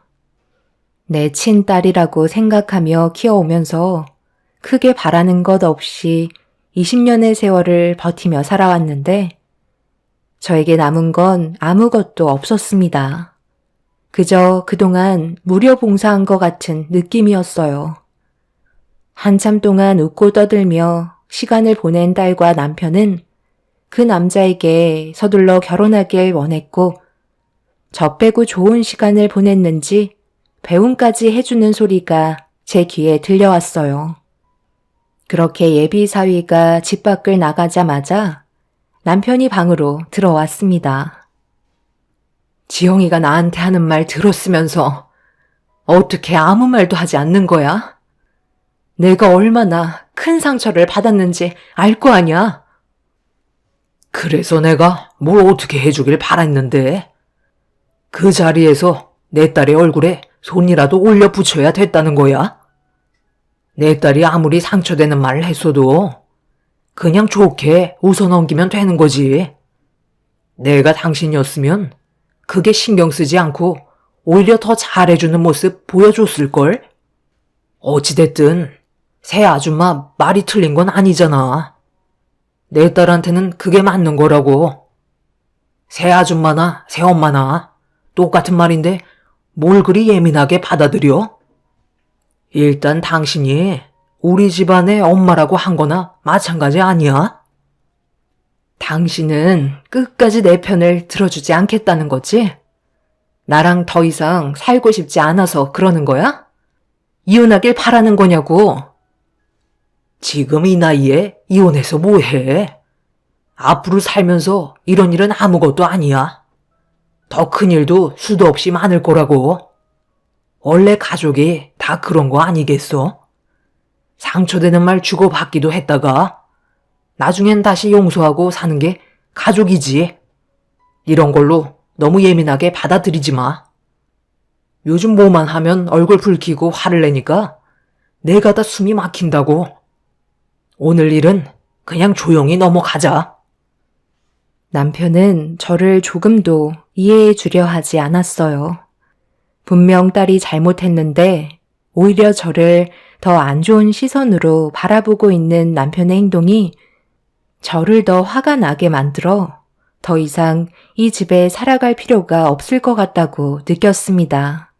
내 친딸이라고 생각하며 키워오면서 크게 바라는 것 없이 20년의 세월을 버티며 살아왔는데 저에게 남은 건 아무것도 없었습니다. 그저 그동안 무료 봉사한 것 같은 느낌이었어요. 한참 동안 웃고 떠들며 시간을 보낸 딸과 남편은 그 남자에게 서둘러 결혼하길 원했고 저 빼고 좋은 시간을 보냈는지 배웅까지 해주는 소리가 제 귀에 들려왔어요. 그렇게 예비 사위가 집 밖을 나가자마자 남편이 방으로 들어왔습니다. 지영이가 나한테 하는 말 들었으면서 어떻게 아무 말도 하지 않는 거야? 내가 얼마나 큰 상처를 받았는지 알 거 아냐? 그래서 내가 뭘 어떻게 해주길 바랐는데 그 자리에서 내 딸의 얼굴에 손이라도 올려 붙여야 됐다는 거야? 내 딸이 아무리 상처되는 말을 했어도 그냥 좋게 웃어 넘기면 되는 거지. 내가 당신이었으면 그게 신경 쓰지 않고 오히려 더 잘해주는 모습 보여줬을걸? 어찌됐든 새 아줌마 말이 틀린 건 아니잖아. 내 딸한테는 그게 맞는 거라고. 새 아줌마나 새 엄마나 똑같은 말인데 뭘 그리 예민하게 받아들여? 일단 당신이 우리 집안의 엄마라고 한 거나 마찬가지 아니야? 당신은 끝까지 내 편을 들어주지 않겠다는 거지? 나랑 더 이상 살고 싶지 않아서 그러는 거야? 이혼하길 바라는 거냐고? 지금 이 나이에 이혼해서 뭐해? 앞으로 살면서 이런 일은 아무것도 아니야. 더 큰 일도 수도 없이 많을 거라고. 원래 가족이 다 그런 거 아니겠어? 상처되는 말 주고받기도 했다가 나중엔 다시 용서하고 사는 게 가족이지. 이런 걸로 너무 예민하게 받아들이지 마. 요즘 뭐만 하면 얼굴 붉히고 화를 내니까 내가 다 숨이 막힌다고. 오늘 일은 그냥 조용히 넘어가자. 남편은 저를 조금도 이해해 주려 하지 않았어요. 분명 딸이 잘못했는데 오히려 저를 더 안 좋은 시선으로 바라보고 있는 남편의 행동이 저를 더 화가 나게 만들어 더 이상 이 집에 살아갈 필요가 없을 것 같다고 느꼈습니다.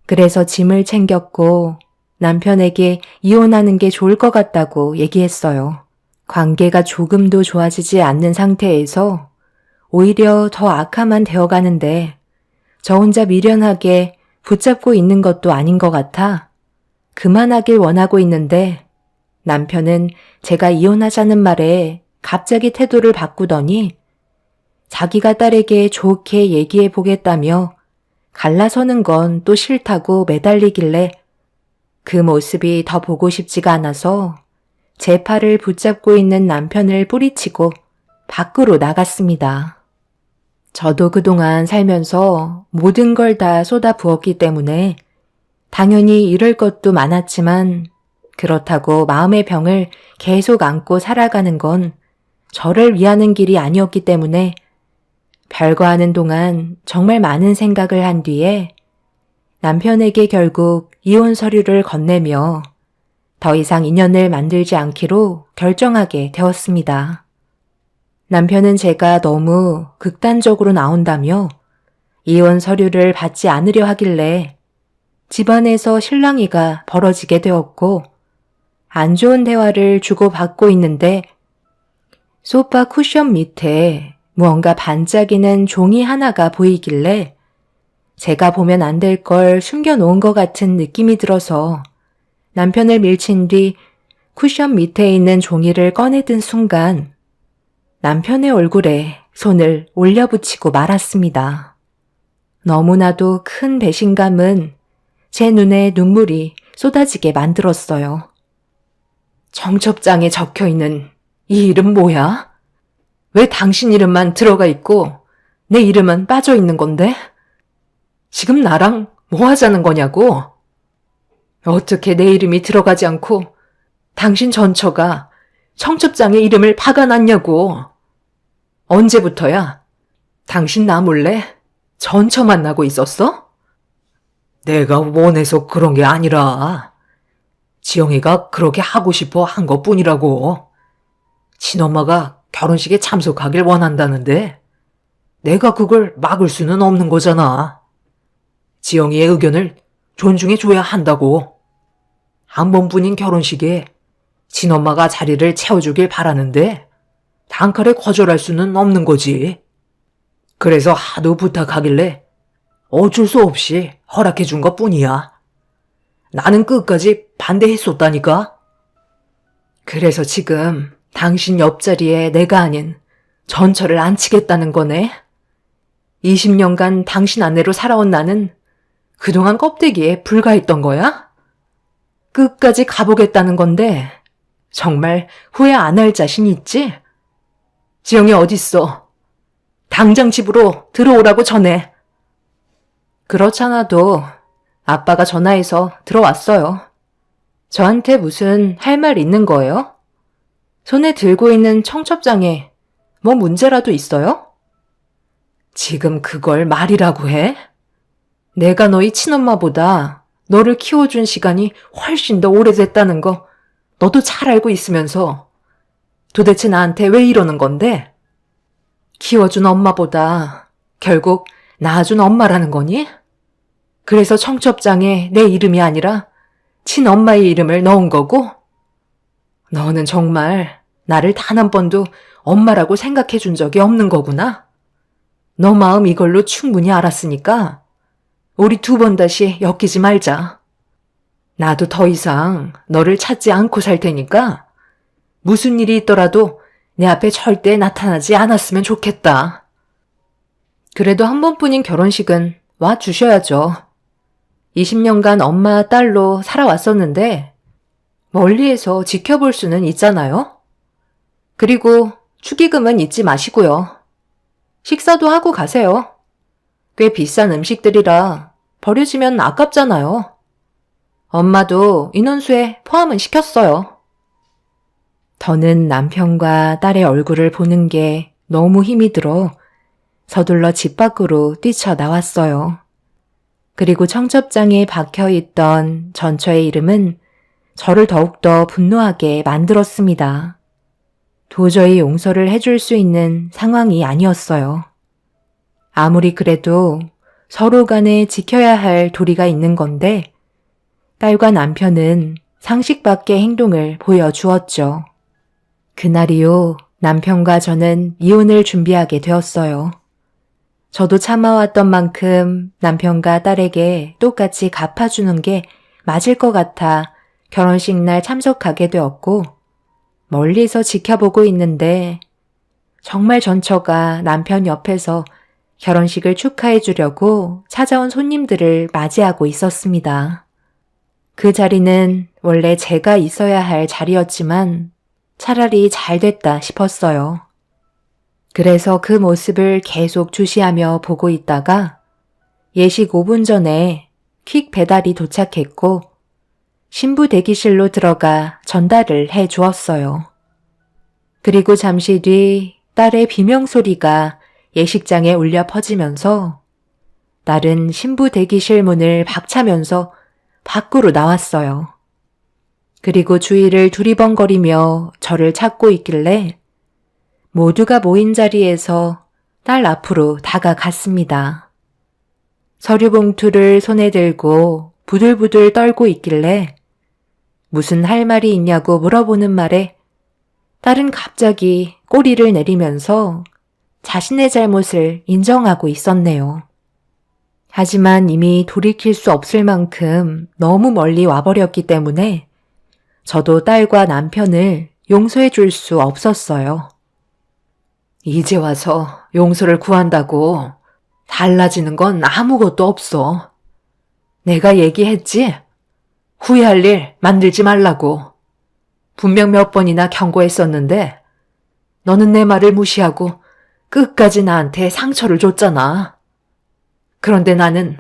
그래서 짐을 챙겼고 남편에게 이혼하는 게 좋을 것 같다고 얘기했어요. 관계가 조금도 좋아지지 않는 상태에서 오히려 더 악화만 되어가는데 저 혼자 미련하게 붙잡고 있는 것도 아닌 것 같아 그만하길 원하고 있는데 남편은 제가 이혼하자는 말에 갑자기 태도를 바꾸더니 자기가 딸에게 좋게 얘기해 보겠다며 갈라서는 건 또 싫다고 매달리길래 그 모습이 더 보고 싶지가 않아서 제 팔을 붙잡고 있는 남편을 뿌리치고 밖으로 나갔습니다. 저도 그동안 살면서 모든 걸 다 쏟아부었기 때문에 당연히 잃을 것도 많았지만 그렇다고 마음의 병을 계속 안고 살아가는 건 저를 위하는 길이 아니었기 때문에 별거 하는 동안 정말 많은 생각을 한 뒤에 남편에게 결국 이혼 서류를 건네며 더 이상 인연을 만들지 않기로 결정하게 되었습니다. 남편은 제가 너무 극단적으로 나온다며 이혼 서류를 받지 않으려 하길래 집안에서 실랑이가 벌어지게 되었고 안 좋은 대화를 주고받고 있는데 소파 쿠션 밑에 무언가 반짝이는 종이 하나가 보이길래 제가 보면 안 될 걸 숨겨놓은 것 같은 느낌이 들어서 남편을 밀친 뒤 쿠션 밑에 있는 종이를 꺼내든 순간 남편의 얼굴에 손을 올려붙이고 말았습니다. 너무나도 큰 배신감은 제 눈에 눈물이 쏟아지게 만들었어요. 청첩장에 적혀있는 이 이름 뭐야? 왜 당신 이름만 들어가 있고 내 이름은 빠져 있는 건데? 지금 나랑 뭐 하자는 거냐고? 어떻게 내 이름이 들어가지 않고 당신 전처가 청첩장에 이름을 박아놨냐고? 언제부터야? 당신 나 몰래 전처 만나고 있었어? 내가 원해서 그런 게 아니라 지영이가 그렇게 하고 싶어 한 것뿐이라고. 친엄마가 결혼식에 참석하길 원한다는데 내가 그걸 막을 수는 없는 거잖아. 지영이의 의견을 존중해 줘야 한다고. 한 번뿐인 결혼식에 친엄마가 자리를 채워주길 바라는데 단칼에 거절할 수는 없는 거지. 그래서 하도 부탁하길래 어쩔 수 없이 허락해 준 것뿐이야. 나는 끝까지 반대했었다니까. 그래서 지금 당신 옆자리에 내가 아닌 전처를 앉히겠다는 거네. 20년간 당신 아내로 살아온 나는 그동안 껍데기에 불과했던 거야? 끝까지 가보겠다는 건데 정말 후회 안 할 자신 있지? 지영이 어딨어? 당장 집으로 들어오라고 전해. 그렇잖아도 아빠가 전화해서 들어왔어요. 저한테 무슨 할 말 있는 거예요? 손에 들고 있는 청첩장에 뭐 문제라도 있어요? 지금 그걸 말이라고 해? 내가 너희 친엄마보다 너를 키워준 시간이 훨씬 더 오래됐다는 거 너도 잘 알고 있으면서 도대체 나한테 왜 이러는 건데? 키워준 엄마보다 결국 낳아준 엄마라는 거니? 그래서 청첩장에 내 이름이 아니라 친엄마의 이름을 넣은 거고? 너는 정말 나를 단 한 번도 엄마라고 생각해 준 적이 없는 거구나? 너 마음 이걸로 충분히 알았으니까 우리 두 번 다시 엮이지 말자. 나도 더 이상 너를 찾지 않고 살 테니까 무슨 일이 있더라도 내 앞에 절대 나타나지 않았으면 좋겠다. 그래도 한 번뿐인 결혼식은 와 주셔야죠. 20년간 엄마 딸로 살아왔었는데 멀리에서 지켜볼 수는 있잖아요. 그리고 축의금은 잊지 마시고요. 식사도 하고 가세요. 꽤 비싼 음식들이라 버려지면 아깝잖아요. 엄마도 인원수에 포함은 시켰어요. 더는 남편과 딸의 얼굴을 보는 게 너무 힘이 들어 서둘러 집 밖으로 뛰쳐나왔어요. 그리고 청첩장에 박혀있던 전처의 이름은 저를 더욱더 분노하게 만들었습니다. 도저히 용서를 해줄 수 있는 상황이 아니었어요. 아무리 그래도 서로 간에 지켜야 할 도리가 있는 건데 딸과 남편은 상식 밖의 행동을 보여주었죠. 그날이요, 남편과 저는 이혼을 준비하게 되었어요. 저도 참아왔던 만큼 남편과 딸에게 똑같이 갚아주는 게 맞을 것 같아 결혼식 날 참석하게 되었고, 멀리서 지켜보고 있는데 정말 전처가 남편 옆에서 결혼식을 축하해 주려고 찾아온 손님들을 맞이하고 있었습니다. 그 자리는 원래 제가 있어야 할 자리였지만 차라리 잘 됐다 싶었어요. 그래서 그 모습을 계속 주시하며 보고 있다가 예식 5분 전에 퀵 배달이 도착했고 신부 대기실로 들어가 전달을 해 주었어요. 그리고 잠시 뒤 딸의 비명소리가 예식장에 울려 퍼지면서 딸은 신부 대기실 문을 박차면서 밖으로 나왔어요. 그리고 주위를 두리번거리며 저를 찾고 있길래 모두가 모인 자리에서 딸 앞으로 다가갔습니다. 서류 봉투를 손에 들고 부들부들 떨고 있길래 무슨 할 말이 있냐고 물어보는 말에 딸은 갑자기 꼬리를 내리면서 자신의 잘못을 인정하고 있었네요. 하지만 이미 돌이킬 수 없을 만큼 너무 멀리 와버렸기 때문에 저도 딸과 남편을 용서해 줄 수 없었어요. 이제 와서 용서를 구한다고 달라지는 건 아무것도 없어. 내가 얘기했지? 후회할 일 만들지 말라고. 분명 몇 번이나 경고했었는데 너는 내 말을 무시하고 끝까지 나한테 상처를 줬잖아. 그런데 나는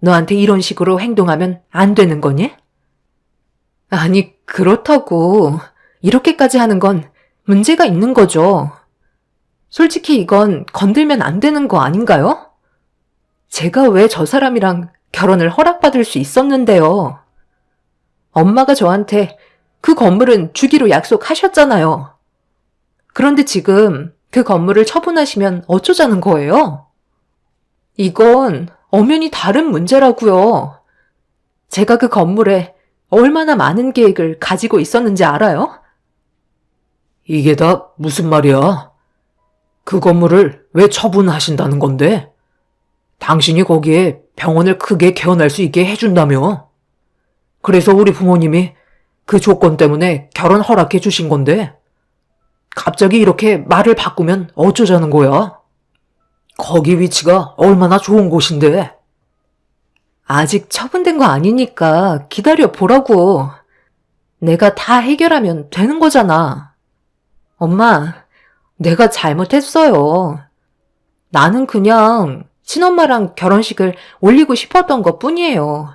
너한테 이런 식으로 행동하면 안 되는 거니? 아니, 그렇다고 이렇게까지 하는 건 문제가 있는 거죠. 솔직히 이건 건들면 안 되는 거 아닌가요? 제가 왜 저 사람이랑 결혼을 허락받을 수 있었는데요. 엄마가 저한테 그 건물은 주기로 약속하셨잖아요. 그런데 지금 그 건물을 처분하시면 어쩌자는 거예요? 이건 엄연히 다른 문제라고요. 제가 그 건물에 얼마나 많은 계획을 가지고 있었는지 알아요? 이게 다 무슨 말이야? 그 건물을 왜 처분하신다는 건데? 당신이 거기에 병원을 크게 개원할 수 있게 해준다며? 그래서 우리 부모님이 그 조건 때문에 결혼 허락해 주신 건데 갑자기 이렇게 말을 바꾸면 어쩌자는 거야? 거기 위치가 얼마나 좋은 곳인데. 아직 처분된 거 아니니까 기다려 보라고. 내가 다 해결하면 되는 거잖아. 엄마, 내가 잘못했어요. 나는 그냥 친엄마랑 결혼식을 올리고 싶었던 것 뿐이에요.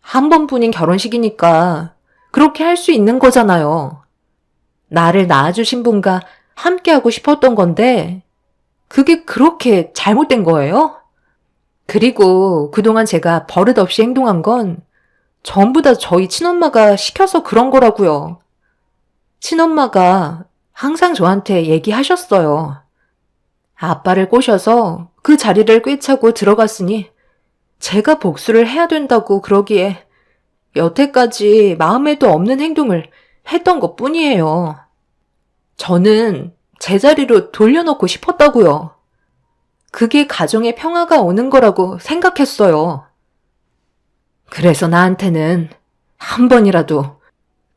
한 번뿐인 결혼식이니까 그렇게 할 수 있는 거잖아요. 나를 낳아주신 분과 함께하고 싶었던 건데 그게 그렇게 잘못된 거예요? 그리고 그동안 제가 버릇없이 행동한 건 전부 다 저희 친엄마가 시켜서 그런 거라고요. 친엄마가 항상 저한테 얘기하셨어요. 아빠를 꼬셔서 그 자리를 꿰차고 들어갔으니 제가 복수를 해야 된다고 그러기에 여태까지 마음에도 없는 행동을 했던 것 뿐이에요. 저는 제자리로 돌려놓고 싶었다고요. 그게 가정의 평화가 오는 거라고 생각했어요. 그래서 나한테는 한 번이라도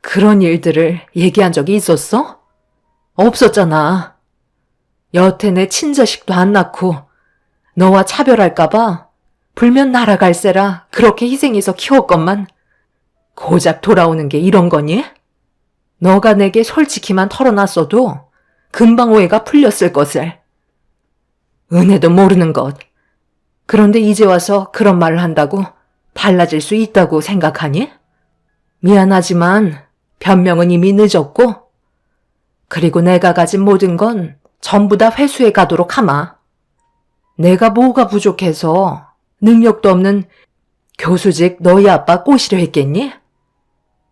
그런 일들을 얘기한 적이 있었어? 없었잖아. 여태 내 친자식도 안 낳고 너와 차별할까봐 불면 날아갈세라 그렇게 희생해서 키웠건만 고작 돌아오는 게 이런 거니? 너가 내게 솔직히만 털어놨어도 금방 오해가 풀렸을 것을. 은혜도 모르는 것. 그런데 이제 와서 그런 말을 한다고 달라질 수 있다고 생각하니? 미안하지만 변명은 이미 늦었고 그리고 내가 가진 모든 건 전부 다 회수해 가도록 하마. 내가 뭐가 부족해서 능력도 없는 교수직 너희 아빠 꼬시려 했겠니?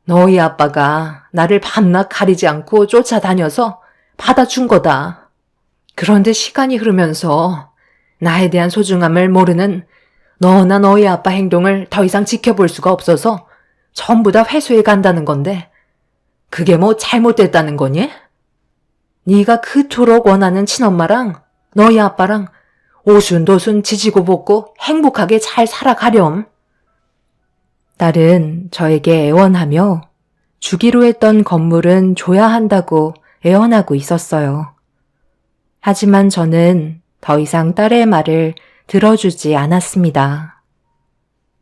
너희 아빠가 나를 밤낮 가리지 않고 쫓아다녀서 받아준 거다. 그런데 시간이 흐르면서 나에 대한 소중함을 모르는 너나 너희 아빠 행동을 더 이상 지켜볼 수가 없어서 전부 다 회수해 간다는 건데 그게 뭐 잘못됐다는 거니? 네가 그토록 원하는 친엄마랑 너희 아빠랑 오순도순 지지고 볶고 행복하게 잘 살아가렴. 딸은 저에게 애원하며 주기로 했던 건물은 줘야 한다고 애원하고 있었어요. 하지만 저는 더 이상 딸의 말을 들어주지 않았습니다.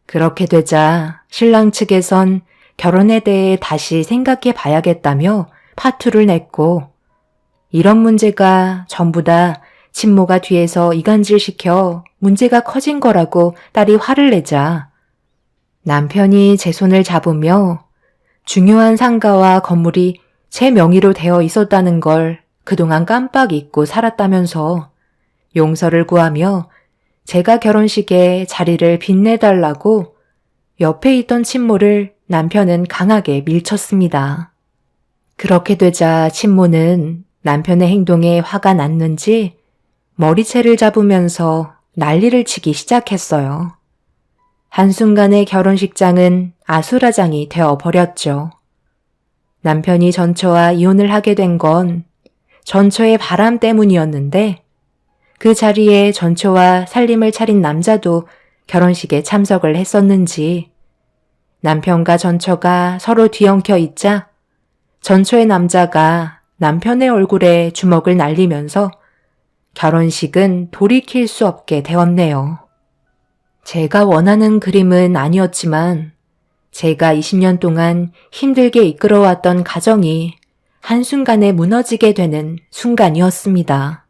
그렇게 되자 신랑 측에선 결혼에 대해 다시 생각해 봐야겠다며 파투를 냈고, 이런 문제가 전부 다 친모가 뒤에서 이간질시켜 문제가 커진 거라고 딸이 화를 내자 남편이 제 손을 잡으며 중요한 상가와 건물이 제 명의로 되어 있었다는 걸 그동안 깜빡 잊고 살았다면서 용서를 구하며 제가 결혼식에 자리를 빛내달라고 옆에 있던 친모를 남편은 강하게 밀쳤습니다. 그렇게 되자 친모는 남편의 행동에 화가 났는지 머리채를 잡으면서 난리를 치기 시작했어요. 한순간에 결혼식장은 아수라장이 되어버렸죠. 남편이 전처와 이혼을 하게 된 건 전처의 바람 때문이었는데, 그 자리에 전처와 살림을 차린 남자도 결혼식에 참석을 했었는지 남편과 전처가 서로 뒤엉켜 있자 전처의 남자가 남편의 얼굴에 주먹을 날리면서 결혼식은 돌이킬 수 없게 되었네요. 제가 원하는 그림은 아니었지만 제가 20년 동안 힘들게 이끌어왔던 가정이 한순간에 무너지게 되는 순간이었습니다.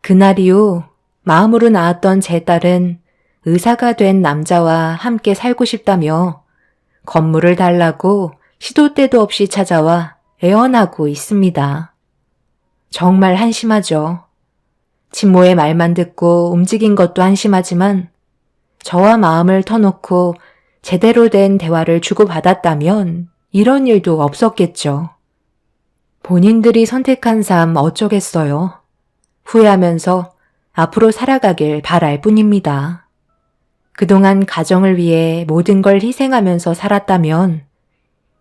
그날 이후 마음으로 낳았던 제 딸은 의사가 된 남자와 함께 살고 싶다며 건물을 달라고 시도 때도 없이 찾아와 애원하고 있습니다. 정말 한심하죠. 친모의 말만 듣고 움직인 것도 한심하지만 저와 마음을 터놓고 제대로 된 대화를 주고받았다면 이런 일도 없었겠죠. 본인들이 선택한 삶 어쩌겠어요. 후회하면서 앞으로 살아가길 바랄 뿐입니다. 그동안 가정을 위해 모든 걸 희생하면서 살았다면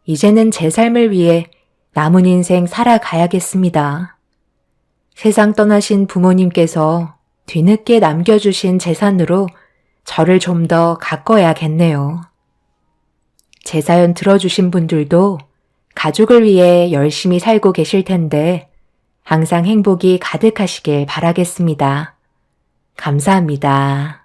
이제는 제 삶을 위해 남은 인생 살아가야겠습니다. 세상 떠나신 부모님께서 뒤늦게 남겨주신 재산으로 저를 좀 더 가꿔야겠네요. 제 사연 들어주신 분들도 가족을 위해 열심히 살고 계실 텐데 항상 행복이 가득하시길 바라겠습니다. 감사합니다.